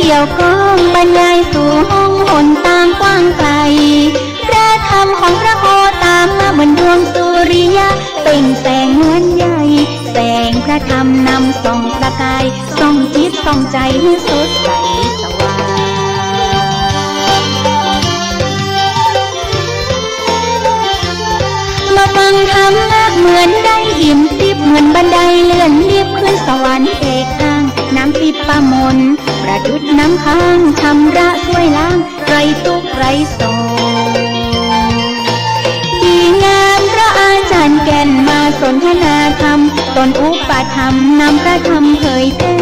เดี่ยวก้องบรรยายสู่ห้องหนตางกว้างไกลพระธรรมของพระโคตามมาบนดวงสุริยะเปล่งแสงเหมือนใหญ่แสงพระธรรมนำส่องประกายส่องจิตส่องใจให้สดใสสว่างมาฟังธรรมะเหมือนได้อิ่มทิพย์เหมือนบันไดเลื่อนลิบขึ้นสวรรค์เอกทางน้ำทิพย์ประมนประดุจน้ำค้างชำระช่วยล้างไร้ทุกข์ไร้โศกดีงามพระอาจารย์แก่นมาสนทนาธรรมตนอุปธรรมนำพระธรรมเผยแผ่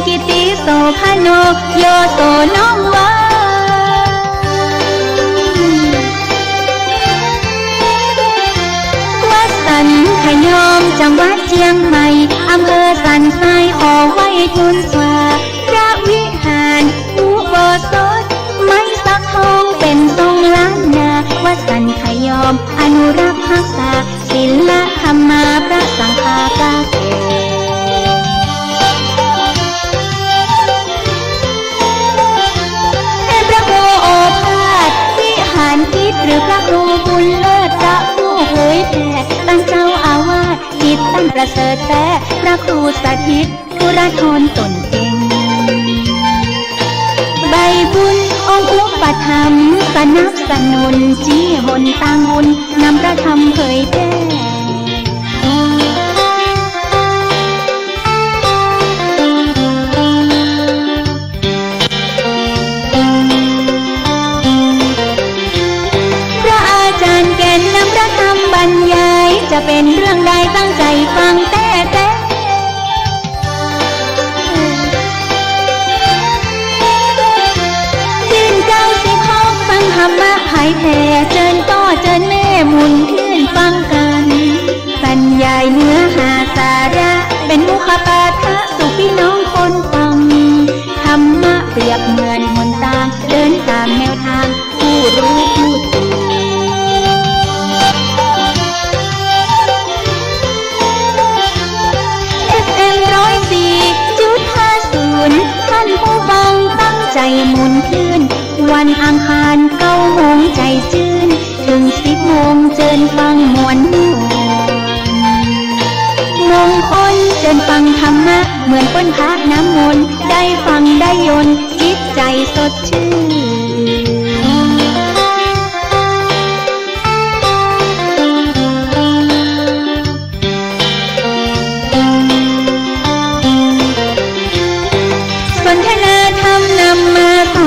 กิติโสภโนโยโสน้องวาวัดสันขยอมจังหวัดเชียงใหม่อำเภอสันทรายขอไว้ทุนสวาพระวิหารอุโบสถไม้สักทองเป็นทรงล้านนาวัดสันขยอมอนุรักษ์รักษาศิลธรรมาพระสังฆาปาเกหรือพระครูบุญเลิศพระผู้เผยแผ่ตั้งเจ้าอาวาสจิตตั้งประเสริฐแต่พระครูสถิตธุรทนตนเก่งใบบุญองค์อุปถัมภ์สนับสนุนชี้หนทางบุญนำพระธรรมเผยแผ่บรรยายจะเป็นเรื่องใดตั้งใจฟังแต่ยื่นเก้าสิบหกฟังธรรมะไผ่แผ่เจิญต่อเจิญแม่หมุนขึ้นฟังกันบรรยายเนื้อหาสาระเป็นมุขปาฐะสู่พี่น้องคนฟังธรรมะเปรียบเหมือนหนทางเดินตามแนวทางผู้รู้ผู้ตื่นท่านผู้ฟังตั้งใจหมุนคลื่นวันอังคาร9 โมงใจชื่นถึง10 โมงเจิญฟังมวลมงคลเจิญฟังธรรมะเหมือนพ้นพระน้ำมนต์ได้ฟังได้ยนต์จิตใจสดชื่น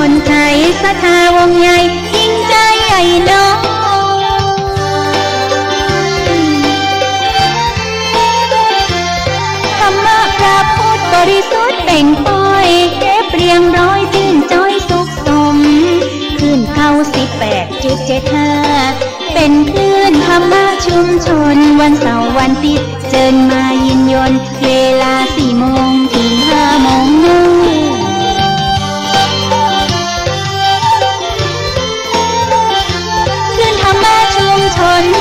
คนใจศรัทธาวงใหญ่ยิ่งใจใหญ่น้องธรรมะพระพุทธบริสุทธิ์เป่งปอยเก็บเรียงร้อยชื่นจ้อยสุขสมขึ้น18.75เป็นคลื่นธรรมะชุมชนวันเสาร์วันอาทิตย์เจิญมายินยนต์เวลา4 โมงถึง5 โมง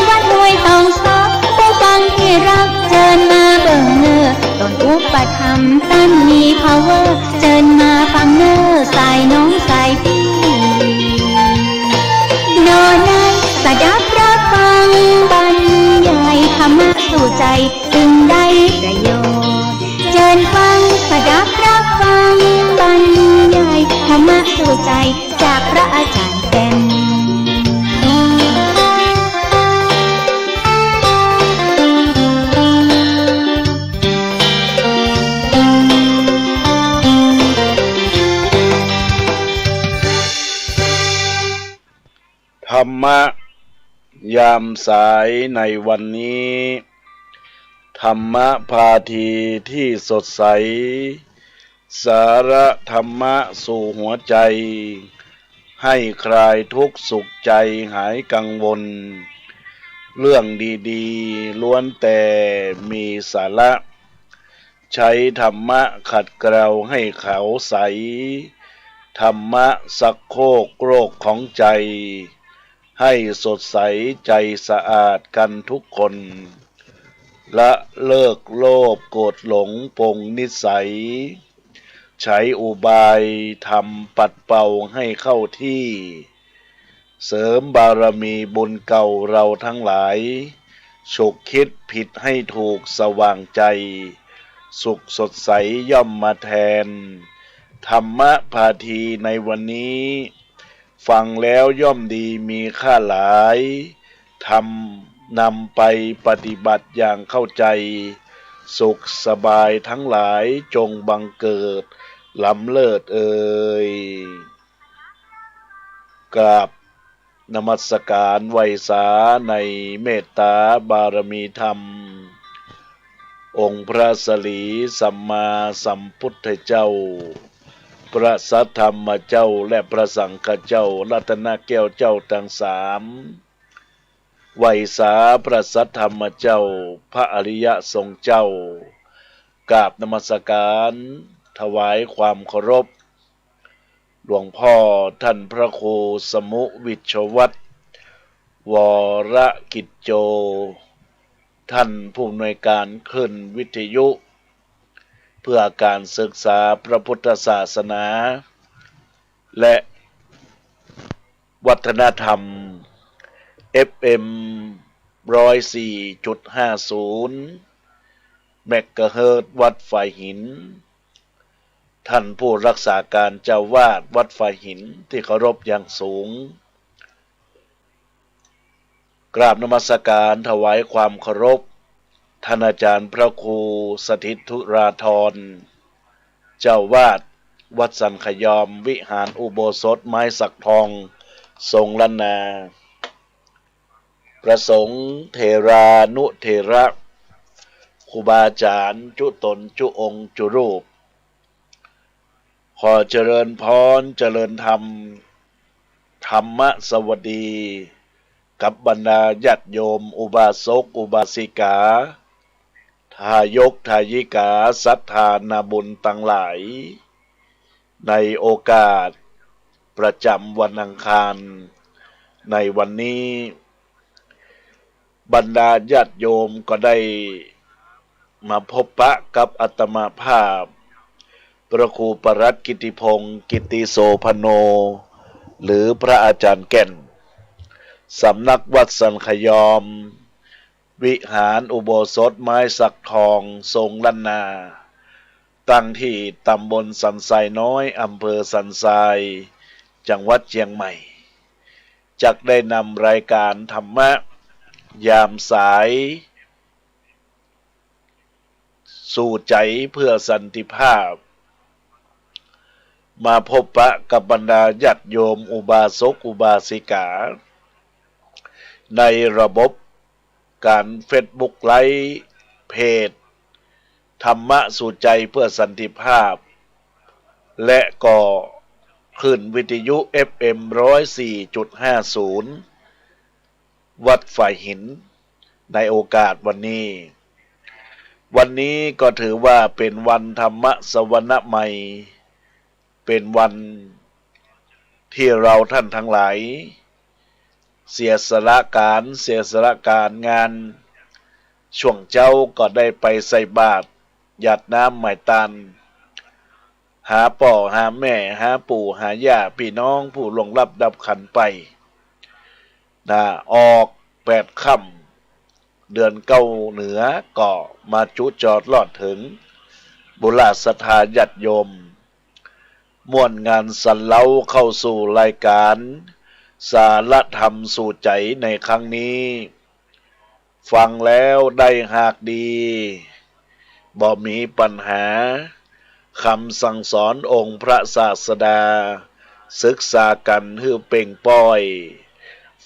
วัดห้วยตองซอกผู้ฟังที่รักเจิญมาเบิ่งเนื้อตนอุปถัมภ์ตั้นมี power เจิญมาฟังเนื้อสายน้องสายพี่นอนในสดับรับฟังบรรยายธรรมะสู่ใจจึงได้ประโยชน์เจิญฟังสดับรับฟังบรรยายธรรมะสู่ใจจากพระอาจารย์แก่นธรรมะยามสายในวันนี้ธรรมะพาทีที่สดใสสาระธรรมะสู่หัวใจให้คลายทุกข์สุขใจหายกังวลเรื่องดีๆล้วนแต่มีสาระใช้ธรรมะขัดเกลาให้เขาใส ธรรมะสักโคกโรคของใจให้สดใสใจสะอาดกันทุกคนละเลิกโลภโกรธหลงปงนิสัยใช้อุบายทำปัดเป่าให้เข้าที่เสริมบารมีบุญเก่าเราทั้งหลายฉุกคิดผิดให้ถูกสว่างใจสุขสดใสย่อมมาแทนธรรมะพาทีในวันนี้ฟังแล้วย่อมดีมีค่าหลายทำนำไปปฏิบัติอย่างเข้าใจสุขสบายทั้งหลายจงบังเกิดล้ำเลิศกราบนมัสการไหวสาในเมตตาบารมีธรรมองค์พระสรีสัมมาสัมพุทธเจ้าพระสัทธรรมเจ้าและพระสังฆเจ้ารัตนแก้วเจ้าทั้งสามไหวสาพระสัทธรรมเจ้าพระอริยสงฆ์เจ้ากราบนมัสการถวายความเคารพหลวงพ่อท่านพระครูสมุวิชวัตรวรกิจโจท่านผู้อำนวยการขึ้นวิทยุเพื่อการศึกษาพระพุทธศาสนาและวัฒนธรรม FM 104.50 เมกะเฮิรตซ์วัดฝ่ายหินท่านผู้รักษาการเจ้าวาดวัดฝ่ายหินที่เคารพอย่างสูงกราบนมัสการถวายความเคารพท่านอาจารย์พระครูสถิตธุราธรเจ้าวาดวัดสันขยอมวิหารอุโบสถไม้สักทองทรงล้านนาประสงค์เถรานุเถระครูบาอาจารย์จุตนจุองค์จุรูปขอเจริญพรเจริญธรรมธรรมสวัสดีกับบรรดาญาติโยมอุบาสกอุบาสิกาทายกทายิกาศรัทธานาบุญตั้งหลายในโอกาสประจำวันอังคารในวันนี้บรรดาญาติโยมก็ได้มาพบปะกับอาตมาภาพพระครูปรัตน์กิติพงศ์กิติโสพโนหรือพระอาจารย์แก่นสำนักวัดสันขยอมวิหารอุโบสถไม้สักทองทรงล้านนาตั้งที่ตำบลสันทรายน้อยอำเภอสันทรายจังหวัดเชียงใหม่จักได้นำรายการธรรมะยามสายสู่ใจเพื่อสันติภาพมาพบปะกับบรรดาญาติโยมอุบาสกอุบาสิกาในระบบการเฟซบุ๊กไลฟ์เพจธรรมะสู่ใจเพื่อสันติภาพและก็คลื่นวิทยุ FM 104.50 วัดฝ่ายหินในโอกาสวันนี้ก็ถือว่าเป็นวันธรรมสวรรค์ใหม่เป็นวันที่เราท่านทั้งหลายเสียสละการงานช่วงเจ้าก็ได้ไปใส่บาตรหยาดน้ำหมายตันหาป่อหาแม่หาปู่หาย่าพี่น้องผู้ล่วงลับดับขันไปออก8 ค่ำเดือนเก้าเหนือก็มาจุจอดลอดถึงบุราศรัทธาญาติโยมม่วนงานสันเล้าเข้าสู่รายการสารธรรมสู่ใจในครั้งนี้ฟังแล้วได้หากดีบ่มีปัญหาคำสั่งสอนองค์พระศาสดาศึกษากันให้เป่งป้อย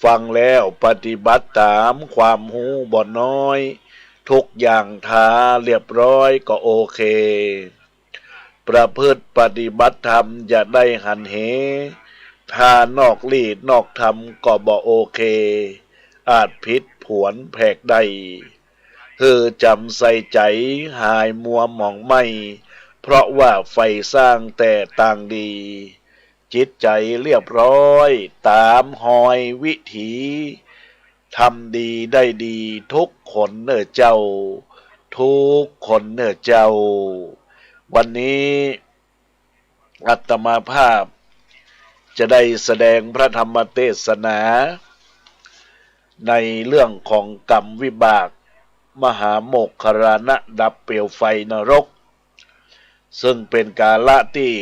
ฟังแล้วปฏิบัติตามความหูบ่น้อยทุกอย่างท้าเรียบร้อยก็โอเคประพฤติปฏิบัติธรรมอย่าได้หันเหถ้านอกลีดนอกธรรมก็บ่โอเคอาจผิดผวนแผกใดจำใส่ใจหายมัวหมองไม่เพราะว่าไฟสร้างแต่ต่างดี จิตใจเรียบร้อยตามหอยวิถีทำดีได้ดีทุกคนเนอเจ้าทุกคนเนอเจ้าวันนี้อาตมาภาพจะได้แสดงพระธรรมเทศนาในเรื่องของกรรมวิบากมหาโมกขลานะดับเปลวไฟนรกซึ่งเป็นกาละที่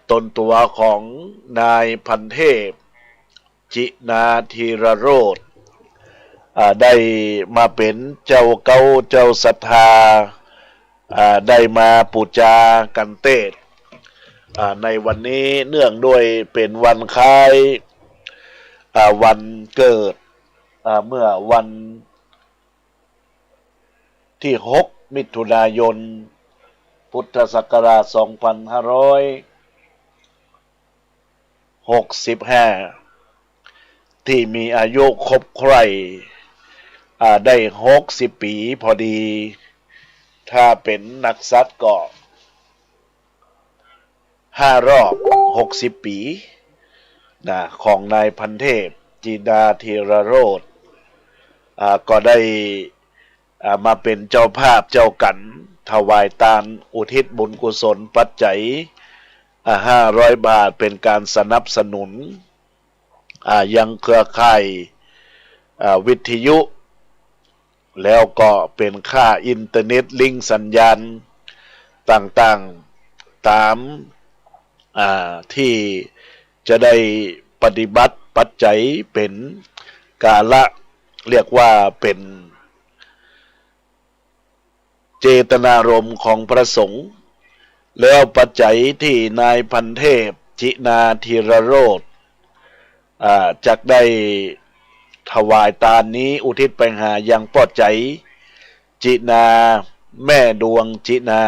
ตนตัวของนายพันเทพจินาธีรโรธได้มาเป็นเจ้าเก่าเจ้าศรัทธาได้มาปูจากันเทศในวันนี้เนื่องด้วยเป็นวันคล้ายวันเกิดเมื่อวันที่6 มิถุนายนพุทธศักราช 2565 ที่มีอายุครบไคร่ได้60 ปีพอดีถ้าเป็นนักสัตว์ก็5 รอบ60 ปีของนายพันเทพจินาธีรโรธก็ได้มาเป็นเจ้าภาพเจ้ากันถวายทานอุทิศบุญกุศลปัจจัย500 บาทเป็นการสนับสนุนยังเครือข่ายวิทยุแล้วก็เป็นค่าอินเทอร์เน็ตลิงก์สัญญาณต่างๆตามที่จะได้ปฏิบัติปัจจัยเป็นกาละเรียกว่าเป็นเจตนารมณ์ของพระสงฆ์แล้วปัจจัยที่นายพันเทพจินาธีรโรธจักได้ถวายทานนี้อุทิศไปหายังป้อใจจินาแม่ดวงจินา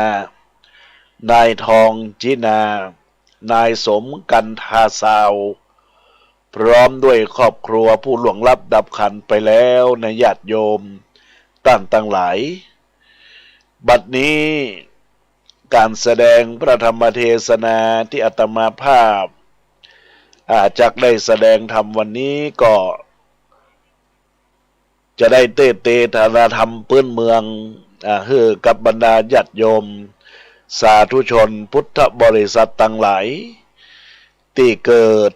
นายทองจินานายสมกันทาสาวพร้อมด้วยครอบครัวผู้ล่วงลับดับขันไปแล้วในญาติโยมต่างหลายบัดนี้การแสดงพระธรรมเทศนาที่อาตมาภาพจักได้แสดงธรรมวันนี้ก็จะได้เตธนาธรรมพื้นเมืองให้กับบรรดาญาติโยมสาธุชนพุทธบริษัทต่างหลายที่เกิด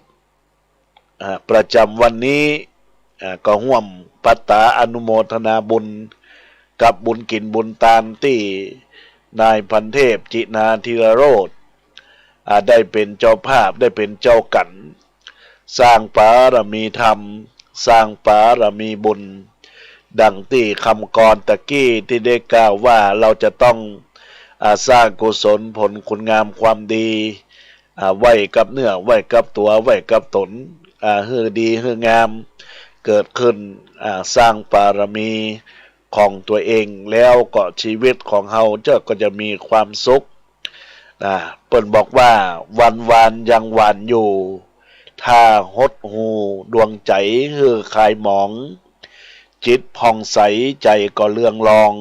ประจำวันนี้ก็ร่วมปัตตาอนุโมทนาบุญกับบุญกินบุญทานที่นายพันเทพจินาธีรโรธได้เป็นเจ้าภาพได้เป็นเจ้ากันสร้างปารมีธรรมสร้างปารมีบุญดังที่คำกรตะกี้ที่ได้กล่าวว่าเราจะต้องสร้างกุศลผลคุณงามความดีไว้กับเนื้อไว้กับตัวไว้กับตนให้ดีให้งามเกิดขึ้นสร้างปารมีของตัวเองแล้วก็ชีวิตของเฮาก็จะมีความสุขเปิ้นบอกว่าวันวานยังหวานอยู่ถ้าหดหูดวงใจฮือคลายหมองจิตผ่องใสใจก็เลื่องลอง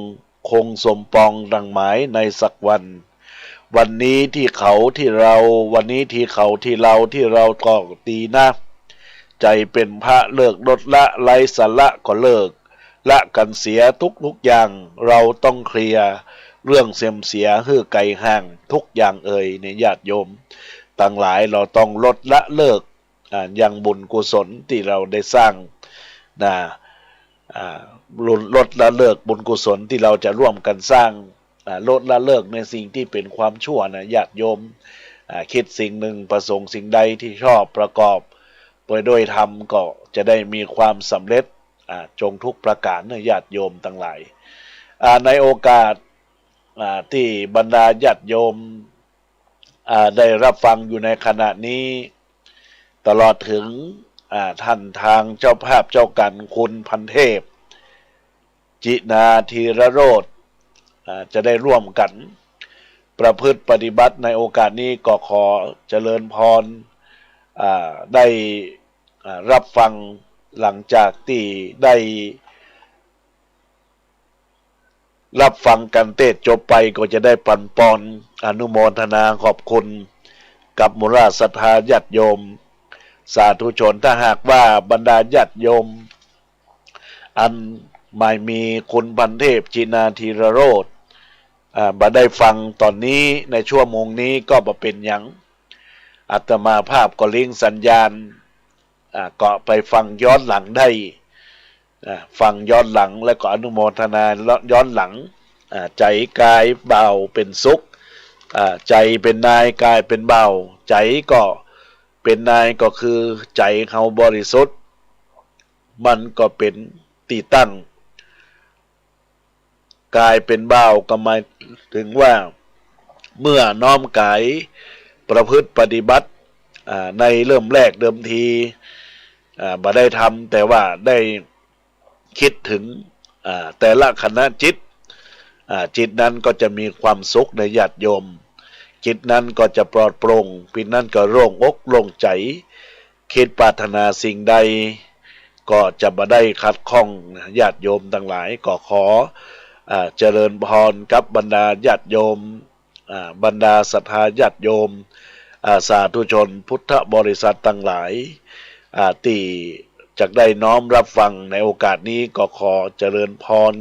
คงสมปองดังหมายในสักวันวันนี้ที่เขาที่เราวันนี้ที่เขาที่เราก็ดีนะใจเป็นพระเลิกลดละไร้สาระก็เลิกละกันเสียทุกอย่างเราต้องเคลียร์เรื่องเสียมเสียฮือไก่ห่างทุกอย่างในญาติโยมต่างหลายเราต้องลดละเลิกยังบุญกุศลที่เราได้สร้างลดละเลิกบุญกุศลที่เราจะร่วมกันสร้างลดละเลิกในสิ่งที่เป็นความชั่วญาติโยมคิดสิ่งหนึ่งประสงค์สิ่งใดที่ชอบประกอบไปด้วยธรรมก็จะได้มีความสำเร็จจงทุกประการญาติโยมทั้งหลายในโอกาสที่บรรดาญาติโยมได้รับฟังอยู่ในขณะนี้ตลอดถึงท่านทางเจ้าภาพเจ้ากันคุณพันเทพจินาธีรโรธจะได้ร่วมกันประพฤติปฏิบัติในโอกาสนี้ก็ขอเจริญพรได้รับฟังหลังจากที่ได้รับฟังกันเทศจบไปก็จะได้ปันปอนอนุโมทนาขอบคุณ กับมูลศรัทธาญาติโยมสาธุชนถ้าหากว่าบรรดาญาติโยมอันไม่มีคุณพันเทพจินาธีรโรธบ่ได้ฟังตอนนี้ในชั่วโมงนี้ก็บ่เป็นหยังอาตมาภาพก็ลิงก์สัญญาณก็ไปฟังย้อนหลังได้ฟังย้อนหลังแล้วก็อนุโมทนาย้อนหลังใจกายเบาเป็นสุขใจเป็นนายกายเป็นเบาใจก็เป็นนายก็คือใจเขาบริสุทธิ์มันก็เป็นตีตั้งกายเป็นเบาก็หมายถึงว่าเมื่อน้อมกายประพฤติปฏิบัติในเริ่มแรกเดิมทีบ่ได้ทำแต่ว่าได้คิดถึงแต่ละขณะจิตจิตนั้นก็จะมีความสุขในญาติโยมจิตนั้นก็จะปลอดโปร่งปิดนั้นก็โล่งอกโล่งใจคิดปรารถนาสิ่งใดก็จะบ่ได้ขัดข้องญาติโยมทั้งหลายก็ขอเจริญพรกับบรรดาญาติโยมบรรดาศรัทธาญาติโยมสาธุชนพุทธบริษัททั้งหลายที่จะได้น้อมรับฟังในโอกาสนี้ก็ขอเจริญพร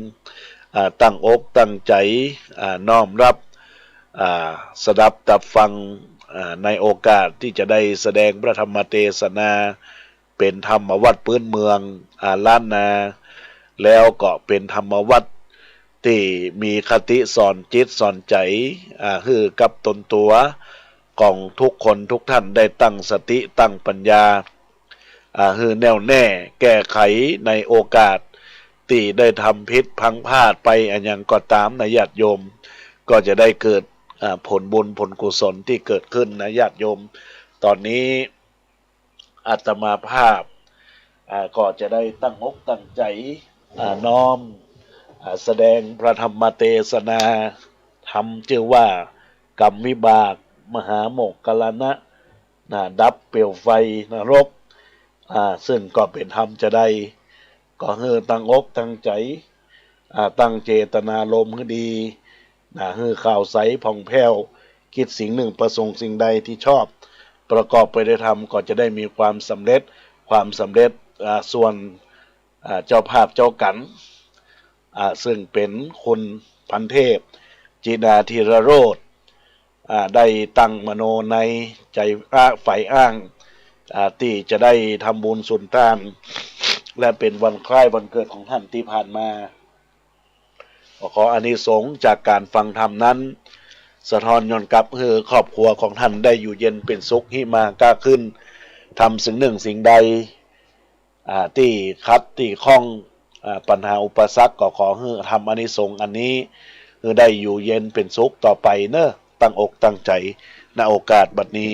ตั้งอกตั้งใจน้อมรับสดับตับฟังในโอกาสที่จะได้แสดงพระธรรมเทศนาเป็นธรรมวัดพื้นเมืองล้านนาแล้วก็เป็นธรรมวัดที่มีคติสอนจิตสอนใจคือกับตนตัวของทุกคนทุกท่านได้ตั้งสติตั้งปัญญาคือแน่วแน่แก้ไขในโอกาสที่ได้ทำผิดพังพลาดไปอันยังก็ตามนะญาติโยมก็จะได้เกิดผลบุญผลกุศลที่เกิดขึ้นนะญาติโยมตอนนี้อาตมาภาพก็จะได้ตั้งอกตั้งใจน้อมแสดงพระธรรมเทศนาธรรมชื่อว่ากรรมวิบากมหาโมกขลานะดับเปลวไฟนรกซึ่งก็เป็นธรรมจะได้ก็ให้ตั้งอกตั้งใจตั้งเจตนารมณ์ให้ดีให้ข่าวใสผ่องแผ้วคิดสิ่งหนึ่งประสงค์สิ่งใดที่ชอบประกอบไปด้วยธรรมก็จะได้มีความสำเร็จส่วนเจ้าภาพเจ้ากันซึ่งเป็นคุณพันเทพจินาธีรโรธได้ตั้งมโนในใจฝ่ายอ้างที่จะได้ทำบุญสุนทานและเป็นวันคล้ายวันเกิดของท่านที่ผ่านมาขออานิสงส์จากการฟังธรรมนั้นสะท้อนย้อนกลับให้ครอบครัวของท่านได้อยู่เย็นเป็นสุขหิมากล้าขึ้นทำสิ่งหนึ่งสิ่งใดที่คัดที่ข้องปัญหาอุปสรรคก็ขอให้ทำอานิสงส์อันนี้ให้ได้อยู่เย็นเป็นสุขต่อไปเนอะตั้งอกตั้งใจณโอกาสบัดนี้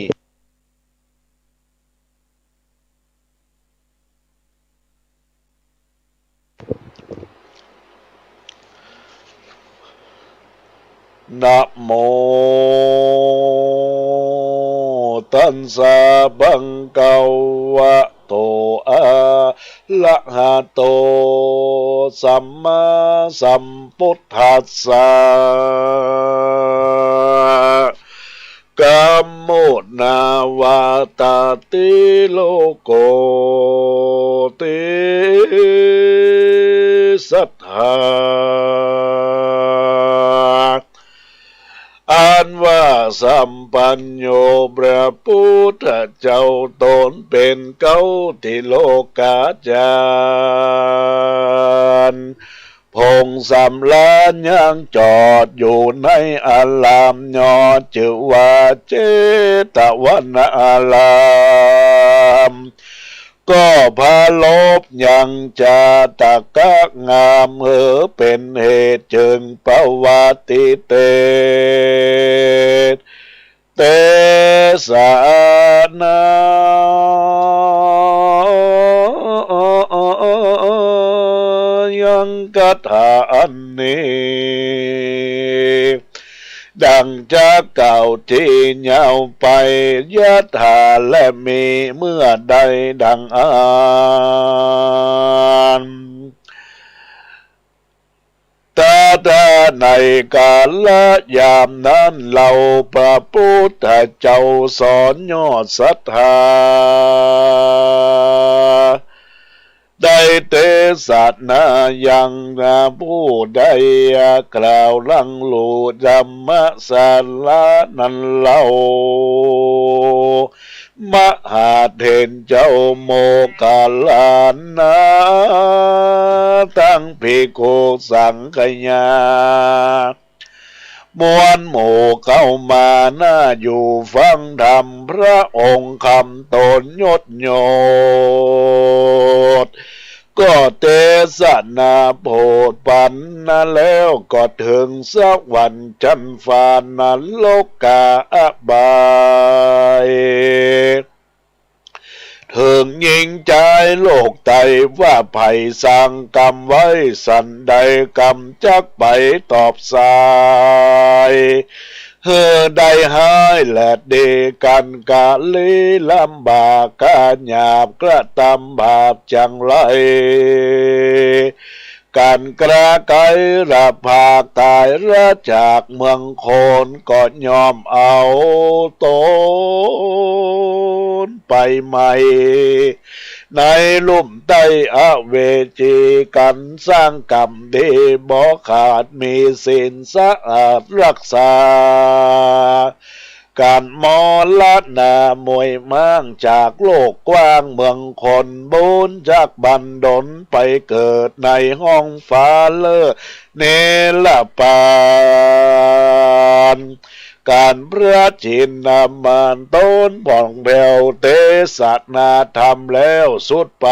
นะโมตัสสะภะคะวะโตอะระหะโตสัมมาสัมพุทธัสสะกัมโมนาวาตาติโลโกติสัทธาอันว่าสัมปัญโยพระพุทธเจ้าตนเป็นเก้าที่โลกาจารย์พงสำลานยังจอดอยู่ในอารามยอดชื่อว่าเจตวนารามก็พาลบยังจะตะกะงามเป็นเหตุจึงปวัติเตสานายังกถาอันนี้ดังจะเก่าที่ยาวไปยะถาและมีเมื่อใดดังอ่าน ตาตาในกาลยามนั้นเราพระพุทธเจ้าสอนยอดศรัทธาได้เตศาสนายังผู้ใดกล่าวลังลูธรรมสาระนั้นเล่ามหาเถรเจ้าโมกขลานะตั้งภิกขุสังฆยามวลหมู่เข้ามาน่าอยู่ฟังธรรมพระองค์คำตนยศโยดก็เทศนาโปรดปันนะแล้วก็ถึงสักวันจันฟานนรกกาอบายถึงยิงใจโลกไตว่าไผ่สร้างกรรมไว้สันใดกรรมจักไปตอบสายได้หายและเดกันกะลีลำบากกะหยาบกระทำบาปจังไรการกระไกระภาคตายระจากเมืองโคนก็ยอมเอาตนไปใหม่ในลุ่มใต้อเวจีกันสร้างกรรมดีบ่ขาดมีศีลสะอาดรักษาการมรณะมวยมั่งจากโลกกว้างเมืองคนบุญจากบันดลไปเกิดในห้องฟ้าเลิศเนรปานการพระชินนามานต้นผ่องแผ้วเทศนาธรรมแล้วสุดไป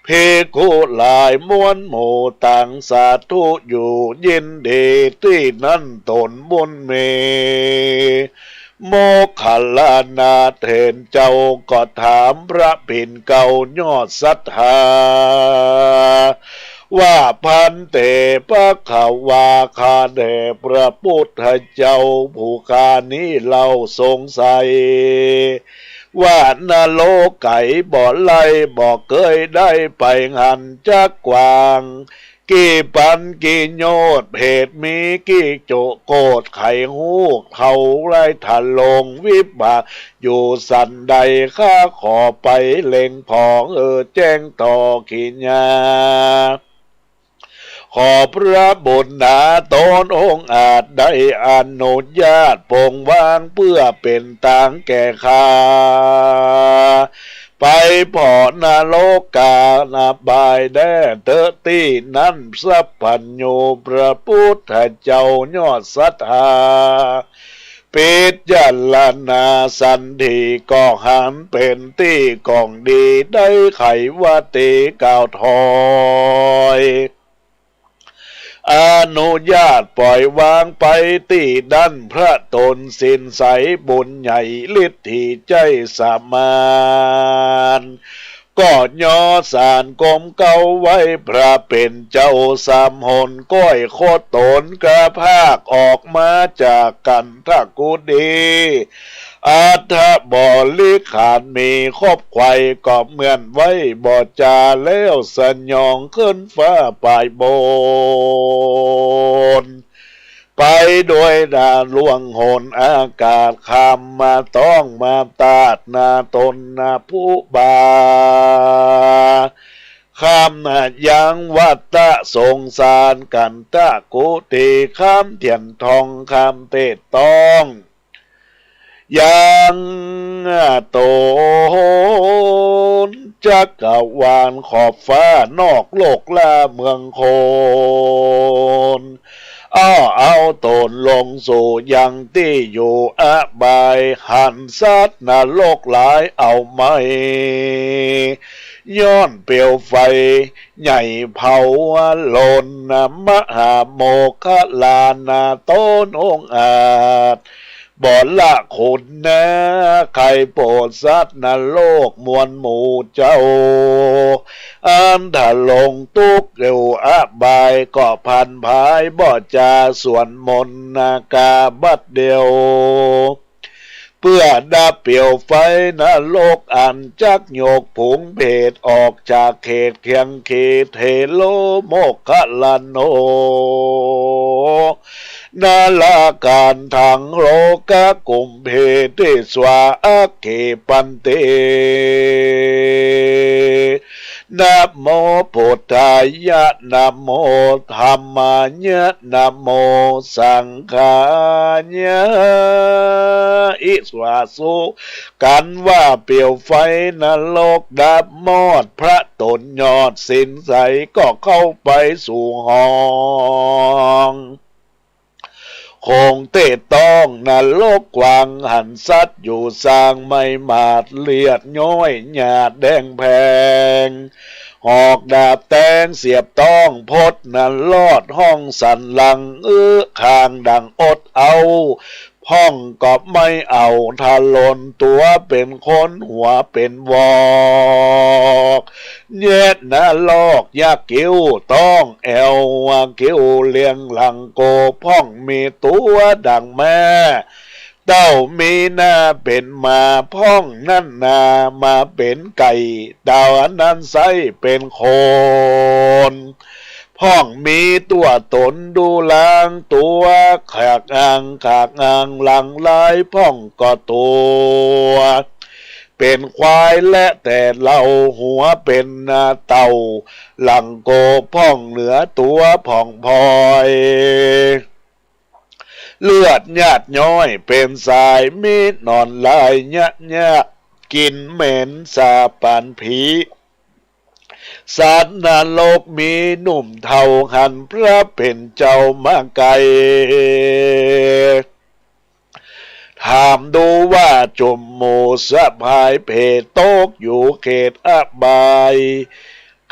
ภิกขุหลายมวลหมู่ต่างสาธุอยู่ยินดีที่นั่นตนบุญมีโมคคัลลานาเถรเจ้าก็ถามพระปิ่นเก่ายอดศรัทธาว่าพันเตปะขาวาคาเดพระพุทธเจ้าผู้คานี้เราสงสัยว่านรกไก่บ่ไล่บ่เคยได้ไปหันจักกวางกี่ปันกี่โยดเพศมีกี่โจโกดไข่หูเขาไล่ทะลงวิบากอยู่สันใดข้าขอไปเล็งพองแจ้งต่อขีญาขอพระบุญนาตนองค์อาจได้อนุญาตปงวางเพื่อเป็นต่างแก่ข้าไปพอนรกกานาบายแด่เตตีนั้นสัพพัญโยพระพุทธเจ้ายอดศรัทธาปิจารณาสันทีก็หันเป็นที่กองดีได้ไขว่าตีกล่าวถอยอนุญาตปล่อยวางไปที่ดันพระตนสินใสบุญใหญ่ฤทธิใจสามานก็ย่อสารกลมเก่าไว้พระเป็นเจ้าสามหนก้อยโคตตนกระภาคออกมาจากกันทกุดีอาทะบ่ลิขานมีคบไข่ก็เหมือนไว้บ่จาแล้วสัญญองขึ้นฟ้าปลายบนไปโดยดาล่วงหนอากาศคำมาต้องมาตาดนาตนนาผู้บาข้ามนายังวัตตะสงสารกันตะกุติข้ามเทียนทองข้ามเตตต้องยังโตนจักรวาลขอบฟ้านอกโลกลาเมืองโคนเอาตนลงสู่ยังที่อยู่อบายหันสัตว์นรกหลายเอาไม่ย้อนเปลวไฟใหญ่เผาลนมหาโมคคลานาต้นองค์อาจบ่ละคุณนะใครโปรดสัตว์นรกมวลหมู่เจ้าอันถ้าลงตุกเร็วอบายก็พันภายบ่จาส่วนมนนากาบัดเดียว เพื่อดับเปลวไฟนรกอันจักโยกผงเพศออกจากเขตเคียงเขตเทโลโมกขลาโนนาลาการทางโลกะกุมเพเทสวาอาเกปันเตนะโมพุทธายะนะโมธัมมายะนะโมสังฆายะอิสวาสุกันว่าเปลวไฟนรกดับมอดพระตนยอดสินใสก็เข้าไปสู่ห้องคงเตะต้องนรกกวางหันซัดอยู่สร้างไม่มาดเลียดย้อยหยาดแดงแพงหอกดาบแตงเสียบต้องพดนันลอดห้องสันหลังคางดังอดเอาห้องก็ไม่เอาทะลนตัวเป็นคนหัวเป็นวอกเย็ดนะลอกยากกิ้วต้องแอวกิ้วเลี้ยงหลังโกพ่องมีตัวดังแม่เต้ามีหน้าเป็นมาพ่องนั่นนามาเป็นไก่ดาวนั้นไส้เป็นคนพ่องมีตัวตนดูลางตัวขากอ่างหลังลายพ่องก็ตัวเป็นควายและแต่เราหัวเป็นนาเต่าหลังโกพ่องเหนือตัวพ่องพลอยเลือดหยาดย้อยเป็นสายมีดนอนลายยะกินเหม็นสาปานผีสัตว์นรกมีหนุ่มเท่าหันพระเป็นเจ้ามาไกลถามดูว่าจุมโมสะพายเพศตกอยู่เขตอบาย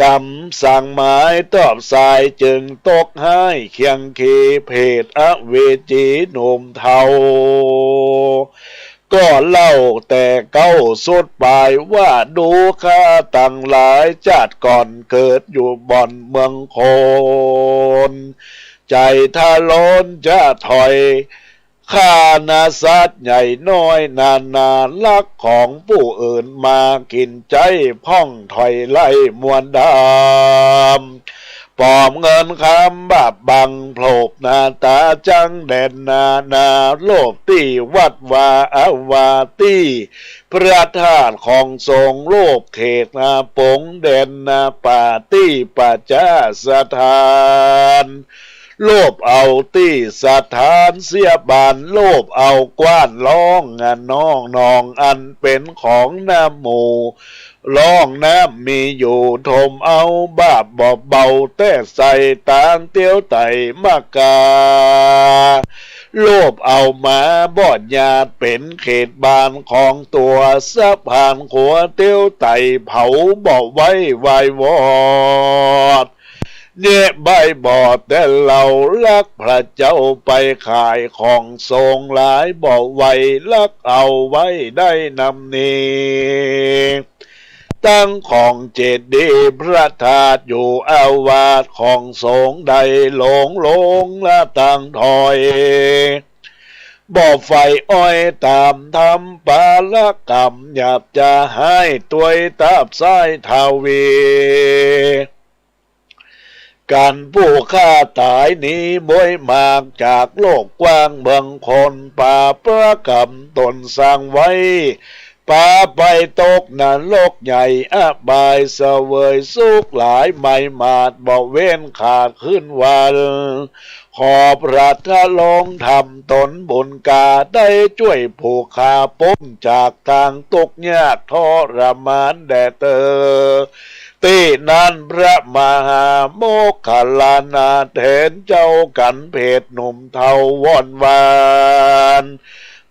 กำสั่งหมายตอบสายจึงตกให้เคียงเคเพศอเวจีหนุ่มเทาก็เล่าแต่เก้าสุดปลายว่าดูข้าตั้งหลายชาติก่อนเกิดอยู่บ่อนเมืองโคนใจทะล้นจะถอยข้านาสัตว์ใหญ่น้อยนาลักของผู้อื่นมากินใจพ่องถอยไล่มวลดำปอมเงินคำบาปบังโผลบหน้าตาจังแดนนาโลกตีวัดวาอาวาตีพระธาตุของทรงโลกเขตนาปงแดนนาป่าตีป่าจ้าสถานโลบเอาตี้สถานเสียบานโลบเอากว้านร้องน้องอันเป็นของน้ำหมูร้องน้ำมีอยู่ทมเอาบาปบอกเบาแต่ใส่ตางเตียวไตมากาโลบเอามาบอดญาติเป็นเขตบานของตัวสะพานขัวเตียวไตเผาบอกไว้วายวอดเนี่ยใบบอดแต่เราลักพระเจ้าไปขายของทรงหลายบอกไว้ลักเอาไว้ได้นำนี้ตั้งของเจดีย์พระธาตุอยู่อาวาสของทรงใดหลงละตั้งถอยบ่อไฟอ้อยตามทำปาละกรรมหยาบจะให้ตัวตาบสายทาวีการผู้ฆ่าตายนี้บ่อยมากจากโลกกว้างเมืองคนป่าประกรรมตนสร้างไว้ป่าไปตกนรกใหญ่อบายเสวยสุขหลายไม่มาดบ่เว้นขาดขึ้นวันขอพระทะลงทำตนบุญกาได้ช่วยผู้ขาพ้นจากทางตกยากทรมานแด่เธอตีนั้นพระมหาโมคคัลลานาเถรเจ้ากันเพศหนุ่มเทาวอนวาน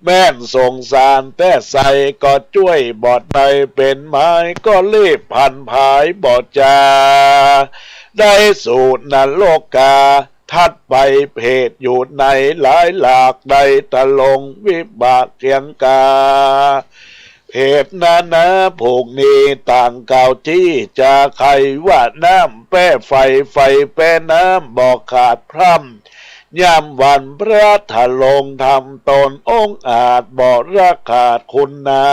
แม่นสงสารแต่ใส่ก็ช่วยบอดในเป็นไม้ก็รีบพันภายบอดจาได้สูตรนรกกาทัดไปเพศอยู่ในหลายหลากใดตะลงวิบากเกียงกาเพศนาผูกนี้ต่างเก่าที่จะใครว่าน้ำแป้ไฟแป้น้ำบอกขาดพร่ำ ยามวันพระทะลงทำตนองค์อาจบ่ราขาดคุณนา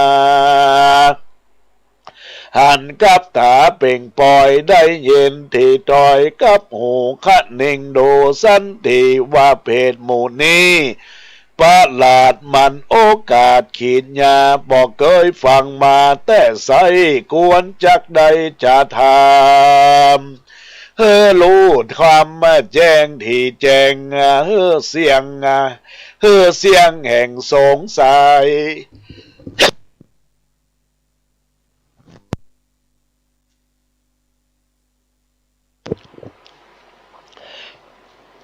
หันกับตาเป่งปล่อยได้เย็นที่ตอยกับหูคะเน่งดูสันติว่าเพศหมู่นี้ประหลาดมันโอกาสขีดยาบอกเคยฟังมาแต่ใสกวนจักใดจะทำรู้ความมาแจ้งที่แจ้งเสียงเสียงแห่งสงสัย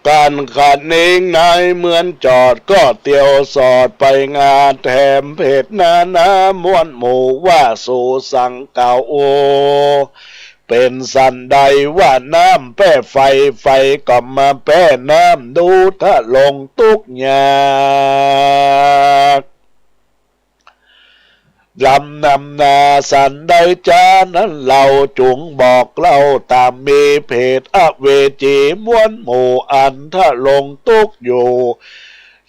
การขาดนิ่งนายเหมือนจอดก็เตียวสอดไปงานแถมเพศนาม้วนหมู่ว่าสู่สังเก่าโอเป็นสันใดว่าน้ำแป้ไฟก็มาแป้น้ำดูถ้าลงทุกยากลำนำนาสันใดจานั้นเราจุงบอกเล่าตามมีเพศอเวจีม้วนหมู่อันถ้าลงทุกอยู่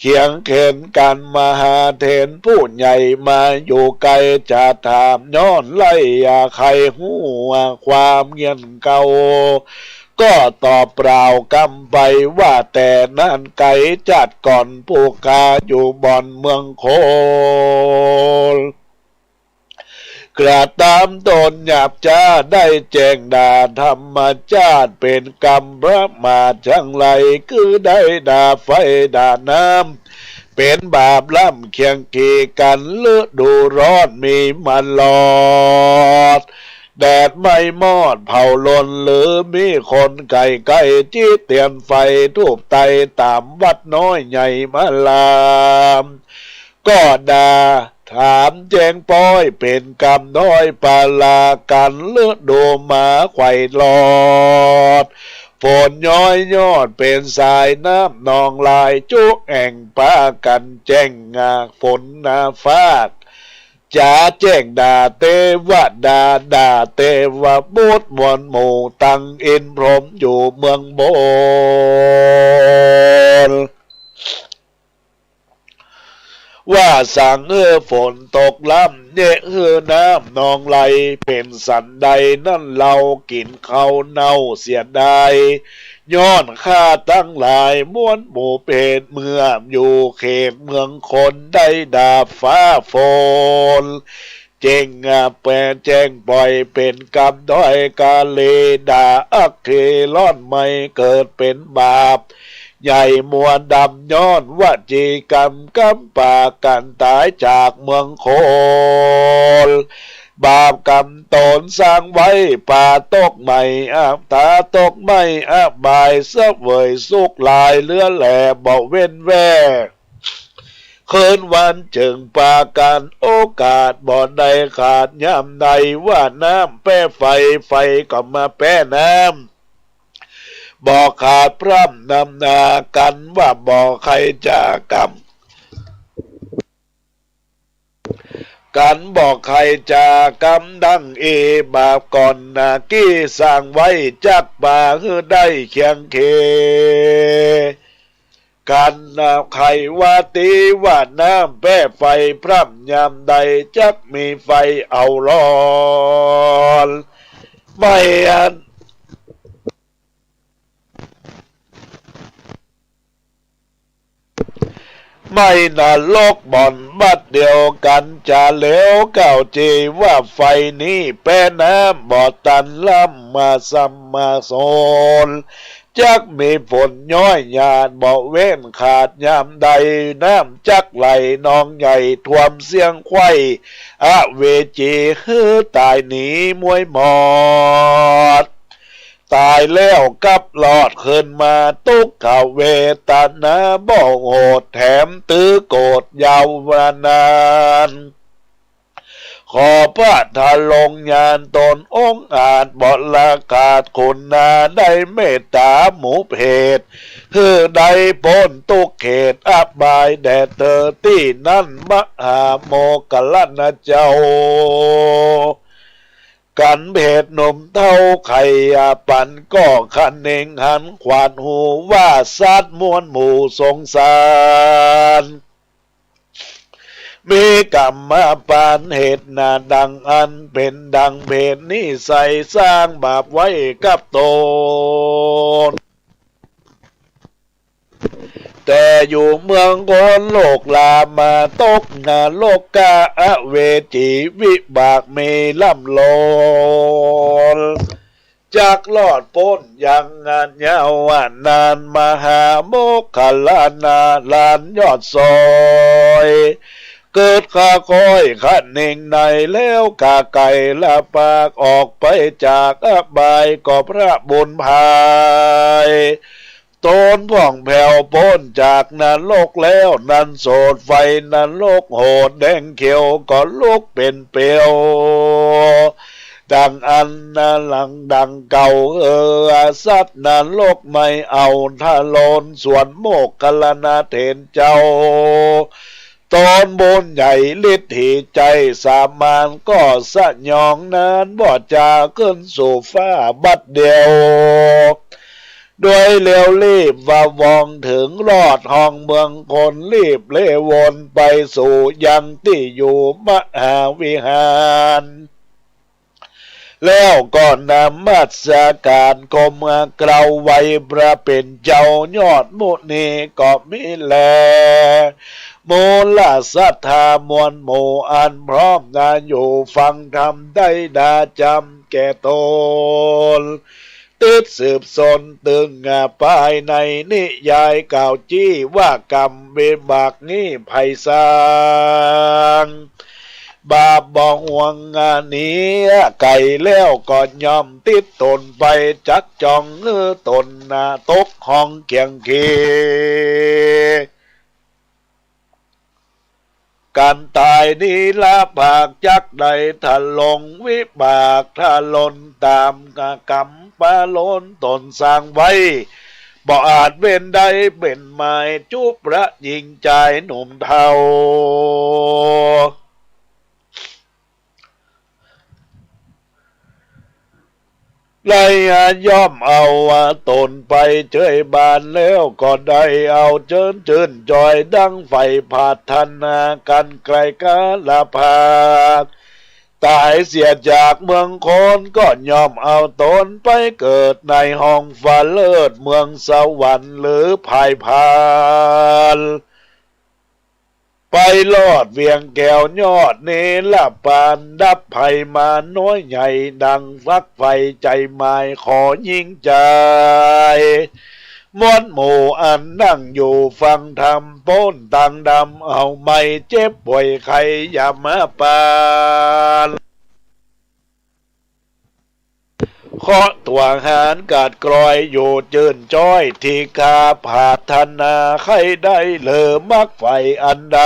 เคียงเข็นกันมหาเถนผู้ใหญ่มาอยู่ไกลจะถามย้อนไล่ใครหัวความเงียนเก่าก็ตอบเปล่ากำไปว่าแต่นั่นไกลจัดก่อนผู้กาอยู่บ่อนเมืองโคลกระตามตนหยาบจ้าได้แจ้งด่าธรรมชาติเป็นกรรมพระมาจังไรคือได้ด่าไฟด่าน้ำเป็นบาปล่ำเคียงกีกันเลือดดูร้อนมีมันหลอดแดดไม่มอดเผาลนหรือมีคนไก่ที่เตียนไฟทูบไตตามวัดน้อยใหญ่มาลามก็ด่าถามแจ้งป้อยเป็นกรรมน้อยปาลากันเลือดดูหมาไข่หลอดฝนย้อยยอดเป็นสายน้ำนองลายจุกแอ่งป้ากันแจ้งงาฝนนาฟากจ๋าแจ้งด่าเตวะด่าเตวะบูดมวนหมู่ตั้งอินพรหมอยู่เมืองโบลว่าสั่งฝนตกล้ำเนี่ยน้ำนองไหลเป็นสันใดนั่นเรากินเขาเน่าเสียดายย้อนข้าตั้งหลายม้วนหมู่เพศเมื่ออยู่เขตเมืองคนได้ดาบฟ้าฝนเจ้งแปรแจ้งปล่อยเป็นกรรมด้อยกาเลดาอักเคล่อนไม่เกิดเป็นบาปใหญ่มัวดำย้อนว่าจีกรรมกำป่ากันตายจากเมืองโคลบาปกรรมตนสร้างไว้ป่าตกใหม่ตาตกไม่บายเสวยสุกลายเลือแหล่บอกเว้นแว่คืนวันจึงปากันโอกาสบ่อนใดขาดย่ำใดว่าน้ำแป้ไฟก็มาแป้น้ำบอกขาดพร่ำนำนากันว่าบอกใครจะกรรมกันบอกใครจะกำดังบาปก่อนนากี้สร้างไว้จักป่าคือได้เคียงเคกันใครว่าตีว่าน้ำแป้ไฟพร่ำยามใดจักมีไฟเอาร้อนไม่ไม่นาลกบ่อนบัดเดียวกันจะเหลวเก่าจีว่าไฟนี้แป้น้ำบ่อตันล่ำมาซ้ำมาโซนจักมีฝนย้อยหยาดบ่เว้นขาดยามใดน้ำจักไหลนองใหญ่ท่วมเสียงไข่เวจีตายหนีมวยหมอดตายแล้วกับหลอดขึ้นมาตุกขเวตนาบ่โหดแถมตื้อโกรธยาวนานขอพระทาลงยานตนองค์อาจบลากาศคุณนาได้เมตตาหมูเพศได้พ้นตุกเขตอบายแด่เธอที่นั่นมหาโมกขลนะเจ้า กันเพศนมเท่าไข่ปันก็คันเองหันขวานหูว่าสัตว์มวลหมู่สงสารมีกรรมปานเหตุนาดังอันเป็นดังเพศนิสัยสร้างบาปไว้กับตนแต่อยู่เมืองคนโลกลามาตกนาโลกกาเวจีวิบากเมล่ำโลนจากลอดพ้นยังงานยาวนานมหาโมกขลานาลานยอดซอยเกิดข้าคอยขันเองในแล้วกาไก่ละปากออกไปจากอบายก็พระบุญภายตนพ่องแผ่วพ้นจากนรกแล้วนันโสดไฟนรกโหดแดงเขียวก็ลุกเป็นเปลวดังอันนาหลังดังเก่าสัตว์นรกไม่เอาทะโลนส่วนโมกขลานาเถนเจ้าตอนบนใหญ่ฤทธิใจสามานก็สะยองนานบ่จะขึ้นสู่ฟ้าบัดเดียวด้วยเร็วรีบว่าวองถึงรอดห้องเมืองคนรีบเล่วนไปสู่ยังที่อยู่มหาวิหารแล้วก็นำมัสการกรมเกลาไว้พระเป็นเจ้ายอดมุนีก็มิแลมูลศรัทธามวลหมู่อันพร้อมงานอยู่ฟังธรรมได้ดาจำแก่ตนติดสืบสนตึงภายในนิยายกล่าวจี้ว่ากรรมเวบากนี้ไพศาลบาปบ่ห่วงงานนี้ไก่แล้วก็ย่อมติดตนไปจักจองตนตกห้องเกียงคีการตายนี้ละภาคจักใดถ้าลงวิบากถ้าลนตามกรรมปาลนตนสร้างไว้บ่อาจเป็นใดเป็นหมายจุบระยิงใจหนุ่มเทาไล่ย่อมเอาตนไปเจยบานแล้วก็ได้เอาเจิญจืนจอยดังไฟผาดนากันไกลกาลภาคตายเสียจากเมืองคนก็ยอมเอาตนไปเกิดในห้องฟ้าเลิศเมืองสวรรค์หรือภายพานไปลอดเวียงแก้วยอดเนลปานดับภัยมาน้อยใหญ่ดังฟักไฟใจหมายขอยิ่งใจมวลหมู่อันนั่งอยู่ฟังธรรมโป้นตังดำเอาไม่เจ็บป่วยใครอย่ามาปานเคาะตัวหารกาดกรอยอยู่จืนจ้อยที่คาผาธนาใครได้เลอมักไฟอันใด